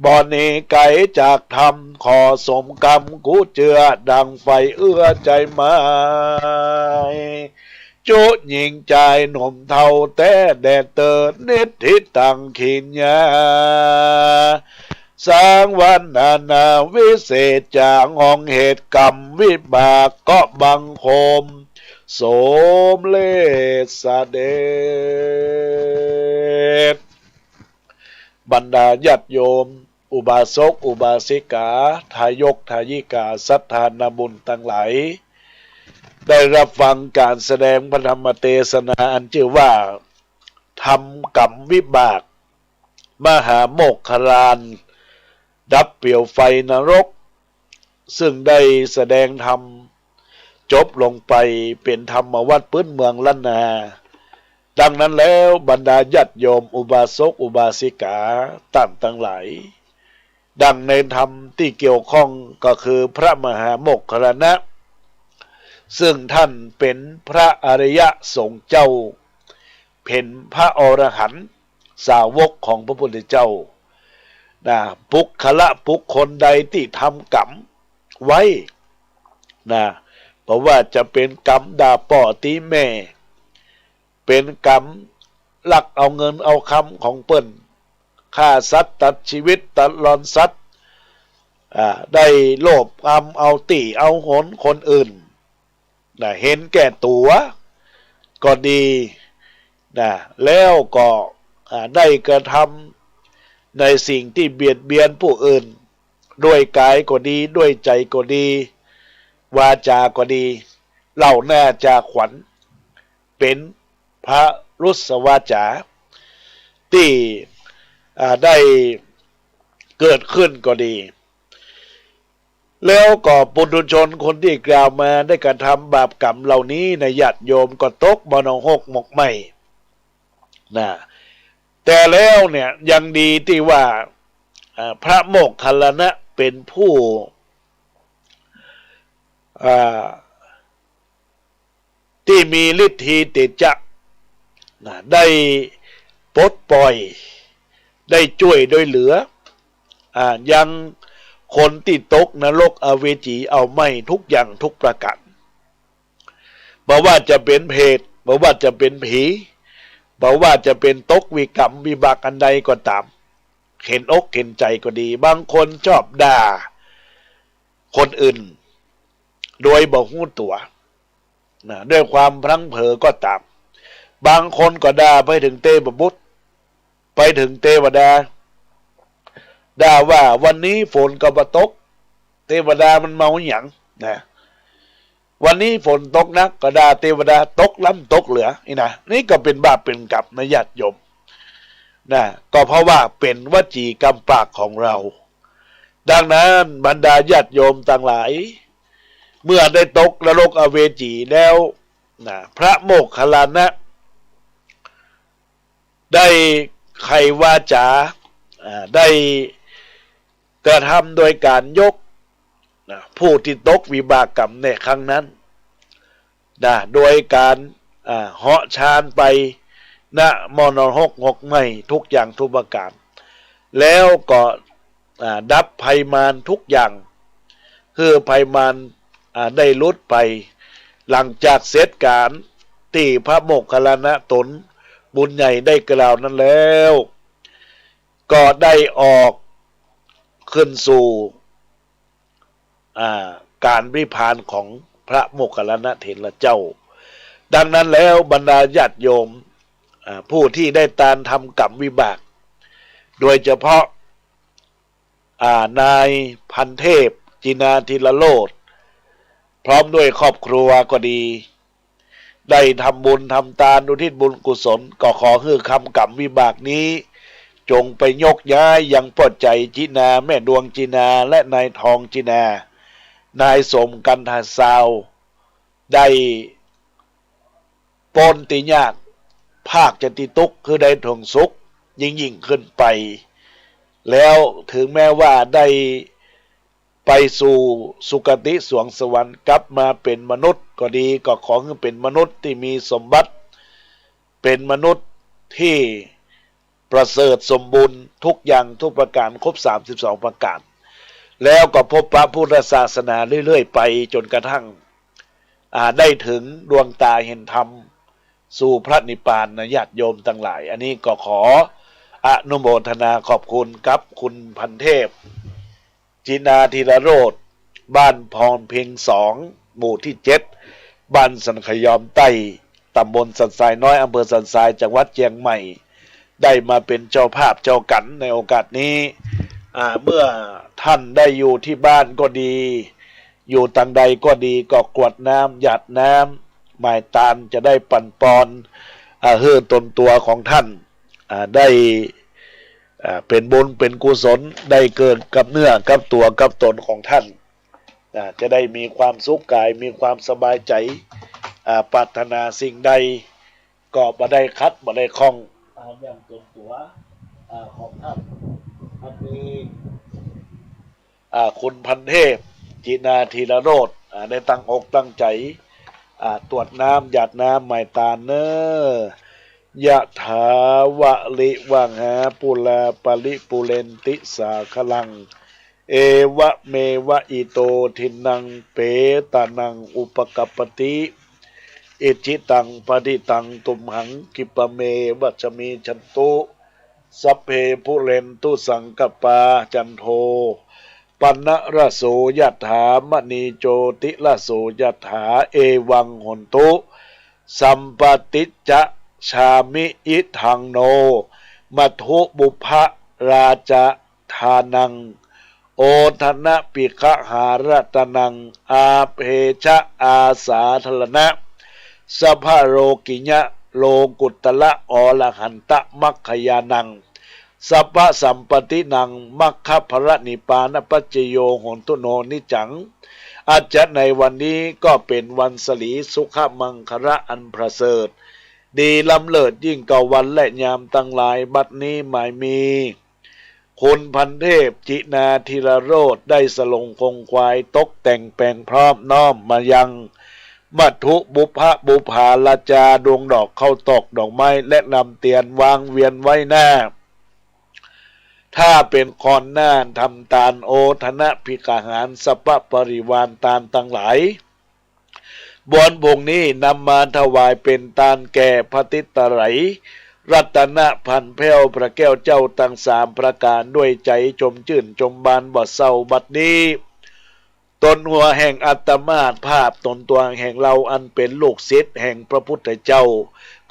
บ่อนี้ไก่จากธรรมขอสมกรรมกูเจือดังไฟเอื้อใจไม้จุยิงใจหนุ่มเทาแต่แดดเติดนิดทิศตังขินยาสร้างวันนาวิเศษจากห้องเหตุกรรมวิบากก็บังคมโสมเลสเดชบรรดาญาติโยมอุบาสกอุบาสิกาทายกทายิกาสัทธานบุญทั้งหลายได้รับฟังการแสดงพระธรรมเทศนาอันชื่อว่าทำกรรมวิบากมหาโมกขลานดับเปลี่ยวไฟนรกซึ่งได้แสดงธรรมจบลงไปเป็นธรรมวัดพื้นเมืองล้านนาดังนั้นแล้วบรรดาญาติโยมอุบาสกอุบาสิกาต่างทั้งหลายดังในธรรมที่เกี่ยวข้องก็คือพระมหาโมกขลานะซึ่งท่านเป็นพระอริยสงฆ์เจ้าเป็นพระอรหันต์สาวกของพระพุทธเจ้าปุคละบุคคลใดที่ทำกรรมไว้เพราะว่าจะเป็นกรรมด่าป่อตีแม่เป็นกรรมลักเอาเงินเอาคำของเปิ้นฆ่าสัตว์ตัดชีวิตตัดรอนสัตว์ ได้โลภเอาตีเอาหนคนอื่นเห็นแก่ตัวก็ดีแล้วก็ได้กระทำในสิ่งที่เบียดเบียนผู้อื่นด้วยกายก็ดีด้วยใจก็ดีวาจาก็ดีเหล่าน่าจะขวัญเป็นพระรุษวาจาที่ได้เกิดขึ้นก็ดีแล้วก็ปุถุชนคนที่กล่าวมาได้กระทำบาปกรรมเหล่านี้ในญาติโยมก็ตกมโนหกหมกไหมแต่แล้วเนี่ยยังดีที่ว่าพระโมคคัลลานะเป็นผู้ที่มีฤทธิเตจะได้ปลดปล่อยได้ช่วยโดยเหลือยังคนที่ตกนรกอเวจีเอาไม่ทุกอย่างทุกประการบอกว่าจะเป็นเพศบอกว่าจะเป็นผีบอกว่าจะเป็นตกวิกรรมวิบากอันใดก็ตามเห็นอกเห็นใจก็ดีบางคนชอบด่าคนอื่นโดยบอกหูตัวด้วยความพลั้งเผลอก็ตามบางคนก็ด่าไปถึงเทพบุตรไปถึงเทวดาด่าว่าวันนี้ฝนก็บ่ตกเทวดามันเมาหยังวันนี้ฝนตกนักก็ด่าเทวดาตกล้ำตกเหลือนี่ก็เป็นบาปเป็นกรรมนะญาติโยมก็เพราะว่าเป็นวจีกรรมปากของเราดังนั้นบรรดาญาติโยมต่างหลายเมื่อได้ตกนรกอเวจีแล้วพระโมคคัลลานะได้ไขวาจาได้กระทำโดยการยกผู้ที่ตกวิบากกรรมในครั้งนั้นโดยการเหาะชานไปมโนหกหกไม่ทุกอย่างทุกประการแล้วก็ดับภัยมารทุกอย่างคือภัยมารได้ลุดไปหลังจากเสร็จการที่พระโมคคัลลานะตนบุญใหญ่ได้กล่าวนั้นแล้วก็ได้ออกขึ้นสู่การวิพานของพระโมคคัลลานะเถระเจ้าดังนั้นแล้วบรรดาญาติโยมผู้ที่ได้ตามทำกรรมวิบากโดยเฉพาะนายพันเทพจินาธิรโลดพร้อมด้วยครอบครัวก็ดีได้ทำบุญทำทานอุทิศบุญกุศลก็ขอให้คำกรรมวิบากนี้จงไปยกย้ายยังพ่อใจจินาแม่ดวงจินาและนายทองจินานายสมกันทาสาวได้ปนติญาติภาคจะติตุกคือได้ทงสุขยิ่งขึ้นไปแล้วถึงแม้ว่าได้ไปสู่สุคติสวงสวรรค์กลับมาเป็นมนุษย์ก็ดีก็ขอให้เป็นมนุษย์ที่มีสมบัติเป็นมนุษย์ที่ประเสริฐสมบูรณ์ทุกอย่างทุกประการครบ32ประการแล้วก็พบพระพุทธศาสนาเรื่อยๆไปจนกระทั่งได้ถึงดวงตาเห็นธรรมสู่พระนิพพานนะญาติโยมทั้งหลายอันนี้ก็ขออนุโมทนาขอบคุณครับคุณพันเทพจินาธิรโรธบ้านพรเพ็ง2หมู่ที่7บ้านสันขยอมใต้ตำบลสันทรายน้อยอำเภอสันทรายจังหวัดเชียงใหม่ได้มาเป็นเจ้าภาพเจ้ากันในโอกาสนี้เมื่อท่านได้อยู่ที่บ้านก็ดีอยู่ทางใดก็ดีก็กรวดน้ำหยาดน้ำหมายตาลจะได้ปั่นปอนเฮือตนตัวของท่านได้เป็นบุญเป็นกุศลได้เกิดกับเนื้อกับตัวกับตนของท่านจะได้มีความสุขกายมีความสบายใจปรารถนาสิ่งใดก็บ่ได้คัดบ่ได้คล้องอย่างตนตัวของท่านอันนี้คุณพันเทพจินาธีรโรธได้ตั้งอกตั้งใจตรวจน้ำหยาดน้ำหมายตาเนอยะถาวะลิวังหาปุลาปลิปุเรนติสาคลังเอวะเมวะอิโตทินังเปตานังอุปกัปปติอิจิตังปฏิตังตุมหังกิปะเมวัชมีชันตุสัพเพปุเรนตุสังกปาจันโทป ปันนะระโสยัตถามณีโจติระโสยัตถาเอวังหนตุสัมปติจจะชามิอิทังโนมัทุบุพะราจาทานังโอทนะปิคะหารตนังอาเพชะอาสาทลนะสัพพโรกิญะโลกุตละอรหันตะมัคคยานังสัพพสัมปตินังมัคคะพระนิพพานปัจจโยโหนตุโนนิจังอาจจะในวันนี้ก็เป็นวันสลีสุขมังคละอันประเสริฐดีล้ำเลิศยิ่งกว่าวันและยามตั้งหลายบัดนี้หมายมีคุณพันเทพจินาธิรโรธได้สลงคงควายตกแต่งแปลงพร้อมน้อมมายังมัทุบุพะบุภาลาจาดวงดอกเข้าตอกดอกไม้และนำเตียนวางเวียนไว้หน้าถ้าเป็นคอนน่านทำตาลโอทนะพิกหารสัพพปริวารตาลตั้งหลายบอนพงนี้นำมาถวายเป็นตาลแก่พระติตไตรรัตนพันแผ้วพระแก้วเจ้าตั้งสามประการด้วยใจจมชื่นจมบานบ่เศร้าบัดนี้ตนหัวแห่งอัตมาภาพตนตัวแห่งเราอันเป็นลูกศิษย์แห่งพระพุทธเจ้า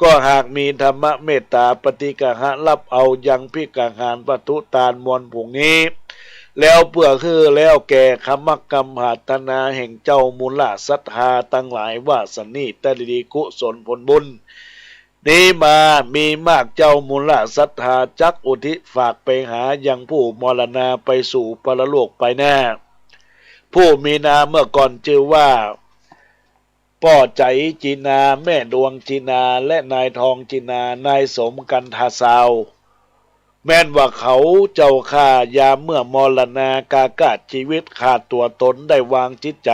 ก็หากมีธรรมเมตตาปฏิกหะรับเอายังพิกหารปัตุตานมวลผงนี้แล้วเพื่อคือแล้วแก่คำกรรมหาตนาแห่งเจ้ามูลศรัทธาตั้งหลายว่าสนิตดีกุศลผลบุญนี้มามีมากเจ้ามูลศรัทธาจักอุทิศฝากไปหายังผู้มรณาไปสู่ปรโลกไปแน่ผู้มีนามเมื่อก่อนชื่อว่าป้อใจจีนาแม่ดวงจีนาและนายทองจีนานายสมกันทาสาวแม้นว่าเขาเจ้าข้ายามเมื่อมรณากากาศชีวิตขาดตัวตนได้วางจิตใจ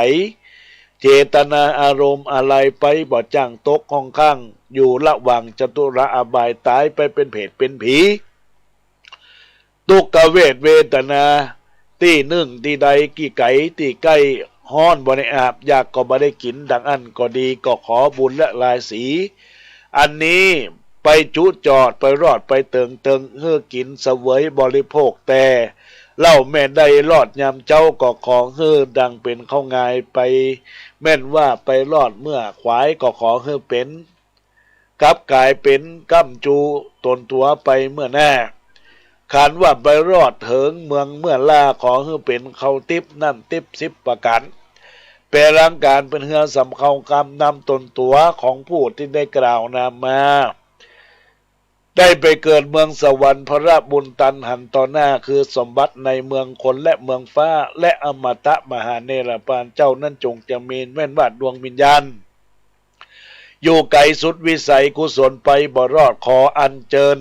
เจตนาอารมณ์อะไรไปบ่จ้างตกห้องข้างอยู่ระหว่างจตุระอบายตายไปเป็นเพศเป็นผีตุกเวทเวทนาตีหนึ่งตีใดกี่ไก่ตีใกล้ห้อนบ่ได้อาบอยากก็บ่ได้กินดังอันก็ดีก็ขอบุญและลายสีอันนี้ไปจุจอดไปรอดไปเติงเฮือกินเสวยบริโภคแต่เล่าแม่ได้รอดยามเจ้าก็ขอเฮือดังเป็นเข้างายไปแม่นว่าไปรอดเมื่อขวายก็ขอเฮือเป็นกลับกลายเป็นกัมจูตนตัวไปเมื่อหน้าขานว่าไปรอดเถิงเมืองเมื่อล่าขอให้เป็นเขาติบนั่นติบ10ประกันแปลร่างการเป็นเฮือสำคัญกรรมนำตนตัวของผู้ที่ได้กล่าวนามมาได้ไปเกิดเมืองสวรรค์พระบุญตันหันต่อหน้าคือสมบัติในเมืองคนและเมืองฟ้าและอมตะมหาเนรปานเจ้านั่นจงจะมีแม่นว่าดวงวิญญาณอยู่ไกลสุดวิสัยกุศลไปบ่รอดขออัญเชิญ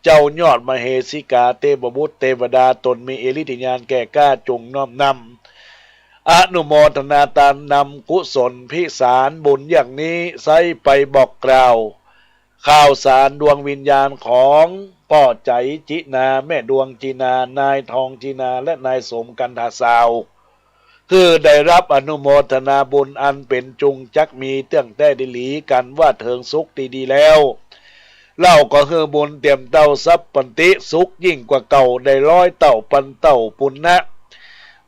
เจ้ายอดมเหสิกาเทพบุตรเทวดาตนมีเอลิธิญาณแก่กล้าจงน้อมนำอนุโมทนาตามนำกุศลพิสารบุญอย่างนี้ใส่ไปบอกกล่าวข่าวสารดวงวิญญาณของป้อใจจินาแม่ดวงจีนานายทองจีนาและนายสมกันทาสาวคือได้รับอนุโมทนาบุญอันเป็นจุงจักมีเตื้องแต่ดิหลีกันว่าเถิงสุขดีๆแล้วเล่าก็คือบุญเตรียมเต่าซับปันติสุขยิ่งกว่าเก่าได้100เต่าปันเต่าปุณนะ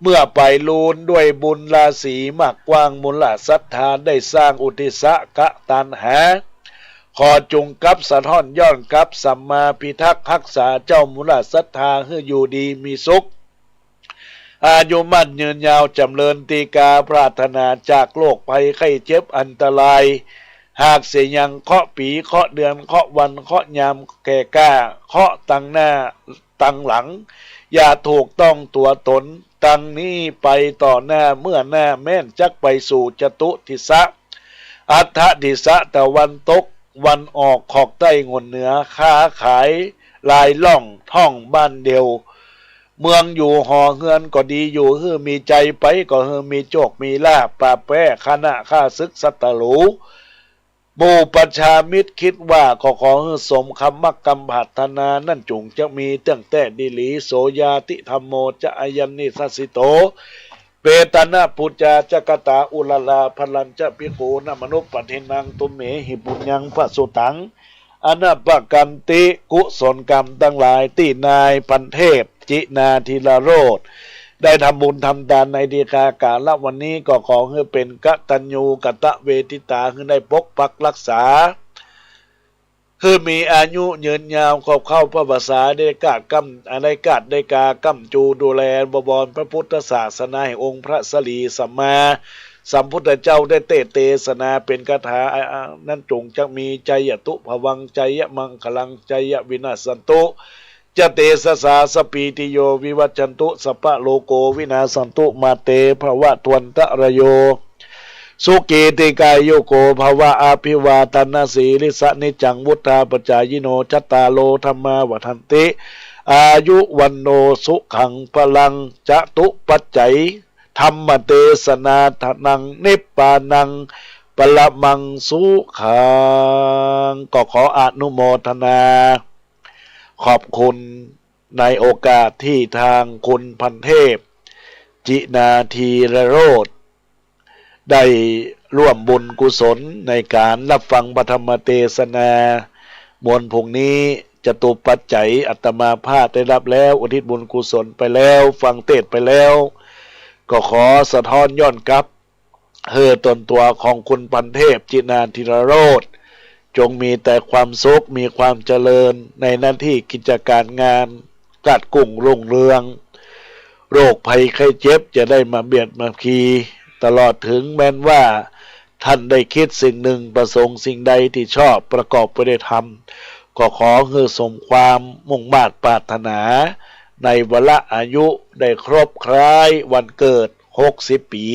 เมื่อไปลูนด้วยบุญราศีมากกว้างมูลศรัทธาได้สร้างอุทิศกะตันหาขอจงกับสะท้อนย้อนกับสัมมาพิทักษ์รักษาเจ้ามูลศรัทธาให้อยู่ดีมีสุขอายุมั่นยืนยาวจำเริญตีกาปรารถนาจากโรคภัยไข้เจ็บอันตรายหากเสียยังเคาะปีเคาะเดือนเคาะวันเคาะยามแก่กล้าเคาะตั้งหน้าตั้งหลังอย่าถูกต้องตัวตนตั้งนี้ไปต่อหน้าเมื่อหน้าแม่นจักไปสู่จตุทิสะอัฏฐทิสะตะวันตกวันออกขอกใต้งนเหนือค้าขายลายล่องท่องบ้านเดียวเมืองอยู่หอเฮือนก็ดีอยู่ฮือมีใจไปก็ฮือมีโจกมีลาบป่าแป้คณะข้าศึกสัตหรูหมู่ประชามิตรคิดว่าขอให้สมคำมักกำผัฒนานั่นจุงจะมีเตื้องแต่ดิลีโสยาติธรรมโมจะอายันนิสัสสิโตเปตนะปุจจาจักตาอุลลาพลัญจะพิโกนมนุปปฏินังตุเมหิปุญญังพระสุตังอนาปกันติกุศลกรรมทั้งหลายที่นายพันเทพจินาธิลาโรธ ได้ทำบุญทำทานในดีกาการละวันนี้ก็ขอให้เป็นกตัญญูกตเวทิตาให้ได้ปกปักรักษาคือมีอายุยืนยาวขอบเข้าพระภาษาได้กาดกำอะไรกาดได้กากำจูดูแลบบวรพระพุทธศาสนาแห่งองค์พระสรีสัมมาสัมพุทธเจ้าได้เทศนาเป็นคาถานั้นจงจะมีใจยตุภวังใจยมังคลังใจยวินาศสันตุจะเตสสาสปีติโยวิวัจจันตุสัพพะโลโกวินาสันตุมาเตภวะทวนตะระโยสุเกติกายโยโกภวะอาภิวาทนาสีลิสนิจังวุธาปจายโนชัตตาโลธรรมาวัฏันติอายุวันโนสุขังพลังจะตุปัจจัยธรรมเตสนาทนังนิพพานังปรมังสุขังก็ขออนุโมทนาขอบคุณในโอกาสที่ทางคุณพันเทพจินาทีระโรธได้ร่วมบุญกุศลในการรับฟังปฐมเทศนามวลพรุ่งนี้จตุปัจจัยอัตมาภาพได้รับแล้วอุทิศบุญกุศลไปแล้วฟังเทศไปแล้วก็ขอสะท้อนย้อนกลับตนตัวของคุณพันเทพจินาธิรโรธจงมีแต่ความสุขมีความเจริญในหน้าที่กิจการงานกัดกุ้งรุ่งเรืองโรคภัยไข้เจ็บจะได้มาเบียดมาคีตลอดถึงแม้นว่าท่านได้คิดสิ่งหนึ่งประสงค์สิ่งใดที่ชอบประกอบไปด้วยธรรมก็ขอให้สมความมุ่งมา่ปรารถนาในวาระอายุได้ครบคล้ายวันเกิด60 ปี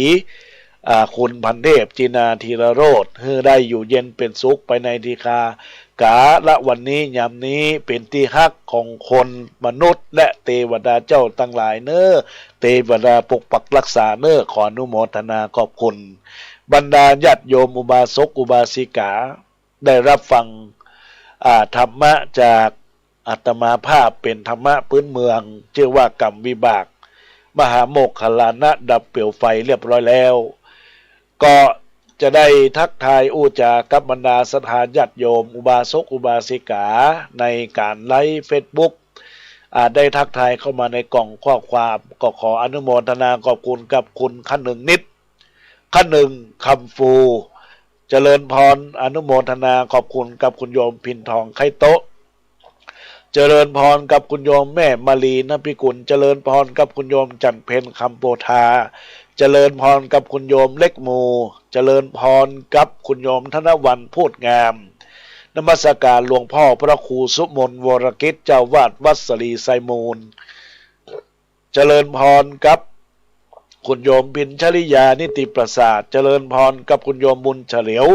คุณพันเทพจินาธีรโรธให้ได้อยู่เย็นเป็นสุขไปในทีคากาละวันนี้ยามนี้เป็นที่ฮักของคนมนุษย์และเทวดาเจ้าตั้งหลายเน้อเทวดาปกปักรักษาเน้อขออนุโมทนาขอบคุณบรรดาญาติโยมอุบาสกอุบาสิกาได้รับฟังธรรมะจากอาตมาภาพเป็นธรรมะพื้นเมืองชื่อว่ากรรมวิบากมหาโมกขลานะดับเปลวไฟเรียบร้อยแล้วก็จะได้ทักทายอู้จากับบรรดาสถานญาติโยมอุบาสกอุบาสิกาในการไลฟ์เฟซบุ๊กได้ทักทายเข้ามาในกล่องข้อความก็ขออนุโมทนาขอบคุณกับคุณขั้นหนึ่งนิดขั้นหนึ่งคำฟูเจริญพรอนุโมทนาขอบคุณกับคุณโยมพินทองไข่โตะเจริญพรกับคุณโยมแม่มาลีนภิกุลเจริญพรกับคุณโยมจันเพ็ญคำโปธาเจริญพรกับคุณโยมเล็กมูเจริญพรกับคุณโยมธนวันพูดงามนมัสการหลวงพ่อพระครูสุมนวรกิจเจ้าวาดวัดสรีไซมูลเจริญพรกับคุณโยมพินชริยานิติประสาทเจริญพรกับคุณโยมบุญเฉลียว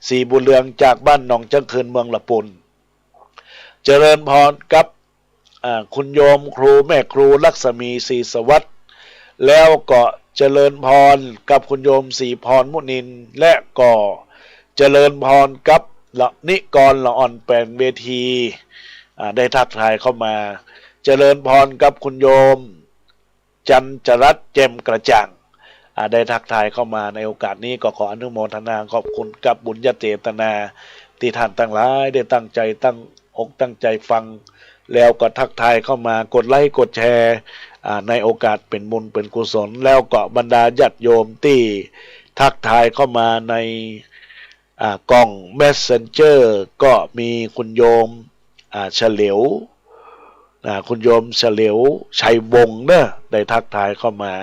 สีบุญเรืองจากบ้านหนองจังคืนเมืองละปุ่นเจริญพรกับคุณโยมครูแม่ครูลักษมีศรีสวัสดิ์แล้วก็เจริญพรกับคุณโยมศรีพรมุนินและก็เจริญพรกับนิกรละอ่อนแปลนเวทีได้ทักทายเข้ามาเจริญพรกับคุณโยมจันจรัตน์แจ่มกระจ่างได้ทักทายเข้ามาในโอกาสนี้ก็ขออนุโมทนาขอบคุณกับบุญญาเจตนาที่ท่านทั้งหลายได้ตั้งใจตั้งอกตั้งใจฟังแล้วก็ทักทายเข้ามากดไลค์กดแชร์ในโอกาสเป็นบุญเป็นกุศลแล้วก็บรรดาญาติโยมที่ทักทายเข้ามาในกล่อง Messenger ก็มีคุณโยมเฉลียวคุณโยมเฉลียวชัยวงศ์เนี่ยได้ทักทายเข้ามา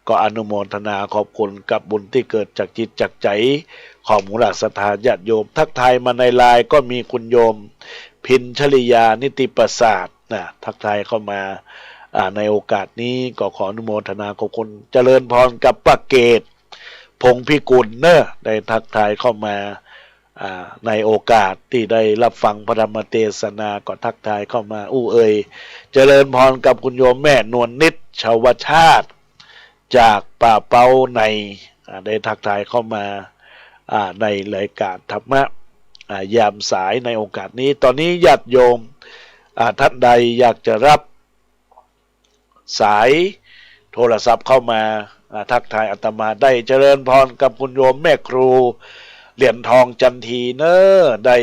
ก็อนุโมทนาขอบคุณกับบุญที่เกิดจากจิตจากใจของมูลศรัทธาญาติโยมทักทายมาในไลน์ก็มีคุณโยมพินชริยานิติประสาททักทายเข้ามาในโอกาสนี้ก็ขออนุโมทนาขอบคุณเจริญพรกับป้าเกตพงพิกุลเนอะได้ทักทายเข้ามาในโอกาสที่ได้รับฟังพระธรรมเทศนาก็ทักทายเข้ามาเจริญพรกับคุณโยมแม่นวลนิดชาวชาติจากป่าเปาในได้ทักทายเข้ามาในรายการธรรมะยามสายในโอกาสนี้ตอนนี้ญาติโยมท่านใดอยากจะรับสายโทรศัพท์เข้ามาทักทายอาตมาได้เจริญพรกับคุณโยมแม่ครูเหรียญทองจันทีเนอะได้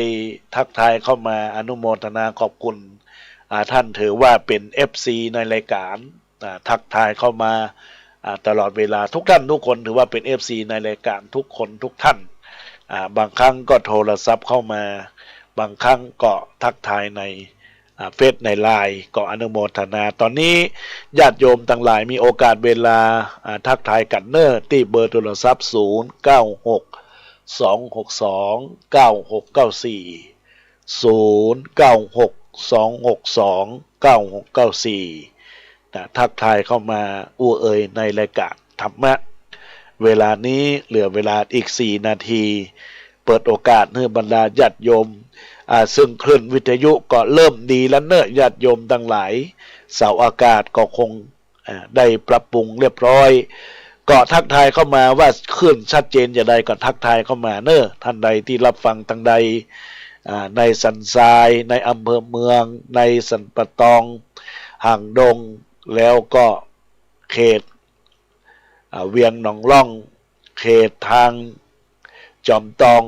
ทักทายเข้ามาอนุโมทนาขอบคุณท่านถือว่าเป็น FC ในรายการ ทักทายเข้ามาตลอดเวลาทุกท่านทุกคนถือว่าเป็น FC ในรายการทุกคนทุกท่านบางครั้งก็โทรศัพท์เข้ามาบางครั้งก็ทักทายในเฟซในไลน์ก็อนุโมทนาตอนนี้ญาติโยมทั้งหลายมีโอกาสเวลาทักทายกันเนอร์ที่เบอร์โทรศัพท์0962629694ทักทายเข้ามาอู้เอ่ยในรายการธรรมะเวลานี้เหลือเวลาอีก4 นาทีเปิดโอกาสให้บรรดาญาติโยมซึ่งคลื่นวิทยุก็เริ่มดีแล้วเนอะญาติโยมทั้งหลายเสาอากาศก็คงได้ปรับปรุงเรียบร้อยก็ทักทายเข้ามาว่าคลื่นชัดเจนอย่างใดก็ทักทายเข้ามาเนอะท่านใดที่รับฟังทางใดในสันทรายในอำเภอเมืองในสันปะตองห่างดงแล้วก็เขตเวียงหนองล่องเขตทางจอมตอง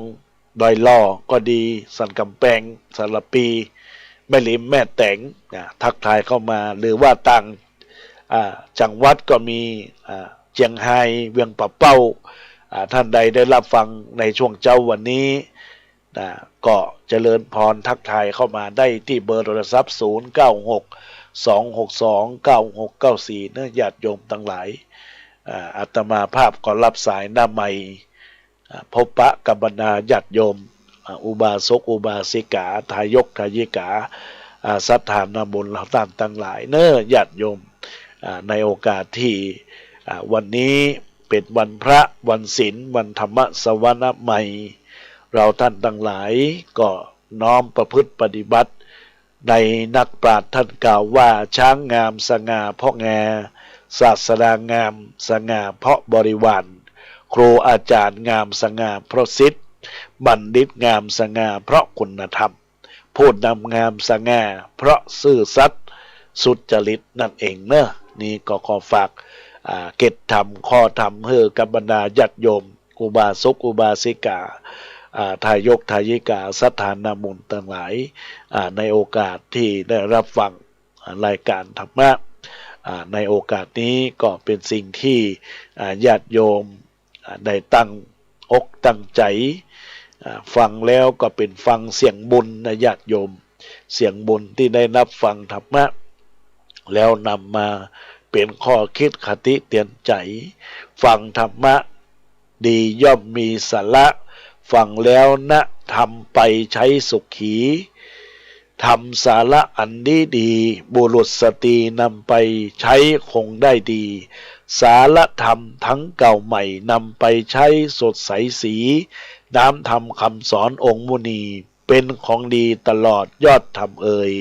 ดอยล่อก็ดีสันกำแพงสารปีแม่ลิมแม่แตงทักทายเข้ามาหรือว่าต่างจังหวัดก็มีเชียงไฮ้เวียงป่าเป้าท่านใดได้รับฟังในช่วงเจ้าวันนี้ก็เจริญพรทักทายเข้ามาได้ที่เบอร์โทรศัพท์0962629694เนื้อญาติโยมทั้งหลายอาตมาภาพก็รับสายหน้าใหม่พบปะกับบรรดาญาติโยมอุบาสกอุบาสิกาทายกทายิกาสัทธานบุญเราท่านทั้งหลายเนื้อญาติโยมในโอกาสที่วันนี้เป็นวันพระวันศีลวันธรรมสวนาใหม่เราท่านทั้งหลายก็น้อมประพฤติปฏิบัติในนักปราชญ์ท่านกล่าวว่าช้างงามสง่าเพราะแงศาสดางามสง่าเพราะบริวารครูอาจารย์งามสง่าเพราะศิษย์บัณฑิตงามสง่าเพราะคุณธรรมผู้นำงามสง่าเพราะซื่อสัตย์สุจริตนั่นเองเนอะนี่ก็ขอฝากเกตธรรมข้อธรรมเฮือกับบรรดาญาติโยมอุบาสกอุบาสิกาทายกทายิกาสัทธานามุนทั้งหลายในโอกาสที่ได้รับฟังรายการธรรมะในโอกาสนี้ก็เป็นสิ่งที่ญาติโยมได้ตั้งอกตั้งใจฟังแล้วก็เป็นฟังเสียงบุญนะญาติโยมเสียงบุญที่ได้รับฟังธรรมะแล้วนำมาเป็นข้อคิดคติเตือนใจฟังธรรมะดีย่อมมีสาระฟังแล้วนะทำไปใช้สุขีทำสาระอันดีบุรุษสตรีนำไปใช้คงได้ดีสารธรรมทั้งเก่าใหม่นำไปใช้สดใสสีน้ำธรรมคำสอนองค์มุนีเป็นของดีตลอดยอดธรรมเอ่ย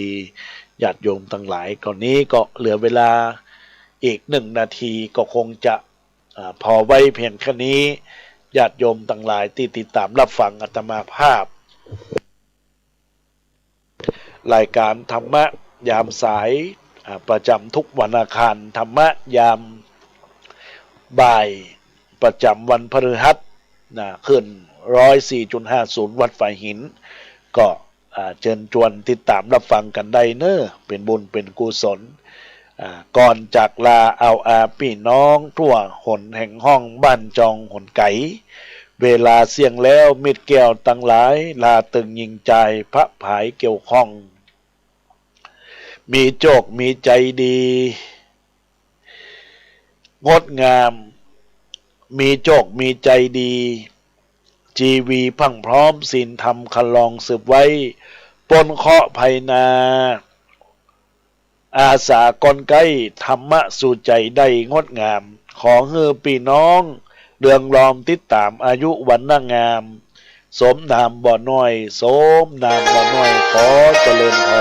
ญาติโยมทั้งหลายก่อนนี้ก็เหลือเวลาอีก1 นาทีก็คงจะพอไว้เพียงแค่นี้ญาติโยมทั้งหลายที่ติดตามรับฟังอาตมาภาพรายการธรรมะยามสายประจำทุกวันอังคารธรรมะยามบ่ายประจำวันพฤหัสขึ้น 104.50 วัดฝ่ายหินก็เชิญชวนติดตามรับฟังกันได้เนอะเป็นบุญเป็นกุศลก่อนจากลาเอาพี่น้องทั่วหนแห่งห้องบ้านจองหนไก่เวลาเสี่ยงแล้วมิตรแก้วตั้งหลายลาตึงยิงใจพระผายเกี่ยวข้องมีโจกมีใจดีงดงามมีโจกมีใจดีจีวีพังพร้อมศีลธรรมคันลองสืบไว้ปนเคาะภัยนาอาสากลไกธรรมะสู่ใจได้งดงามขอเฮือพี่น้องเรืองรอมติดตามอายุวันนางามสมนามบ่อน้อยสมนามบ่อน้อยขอเจริญพร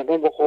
นนบกโค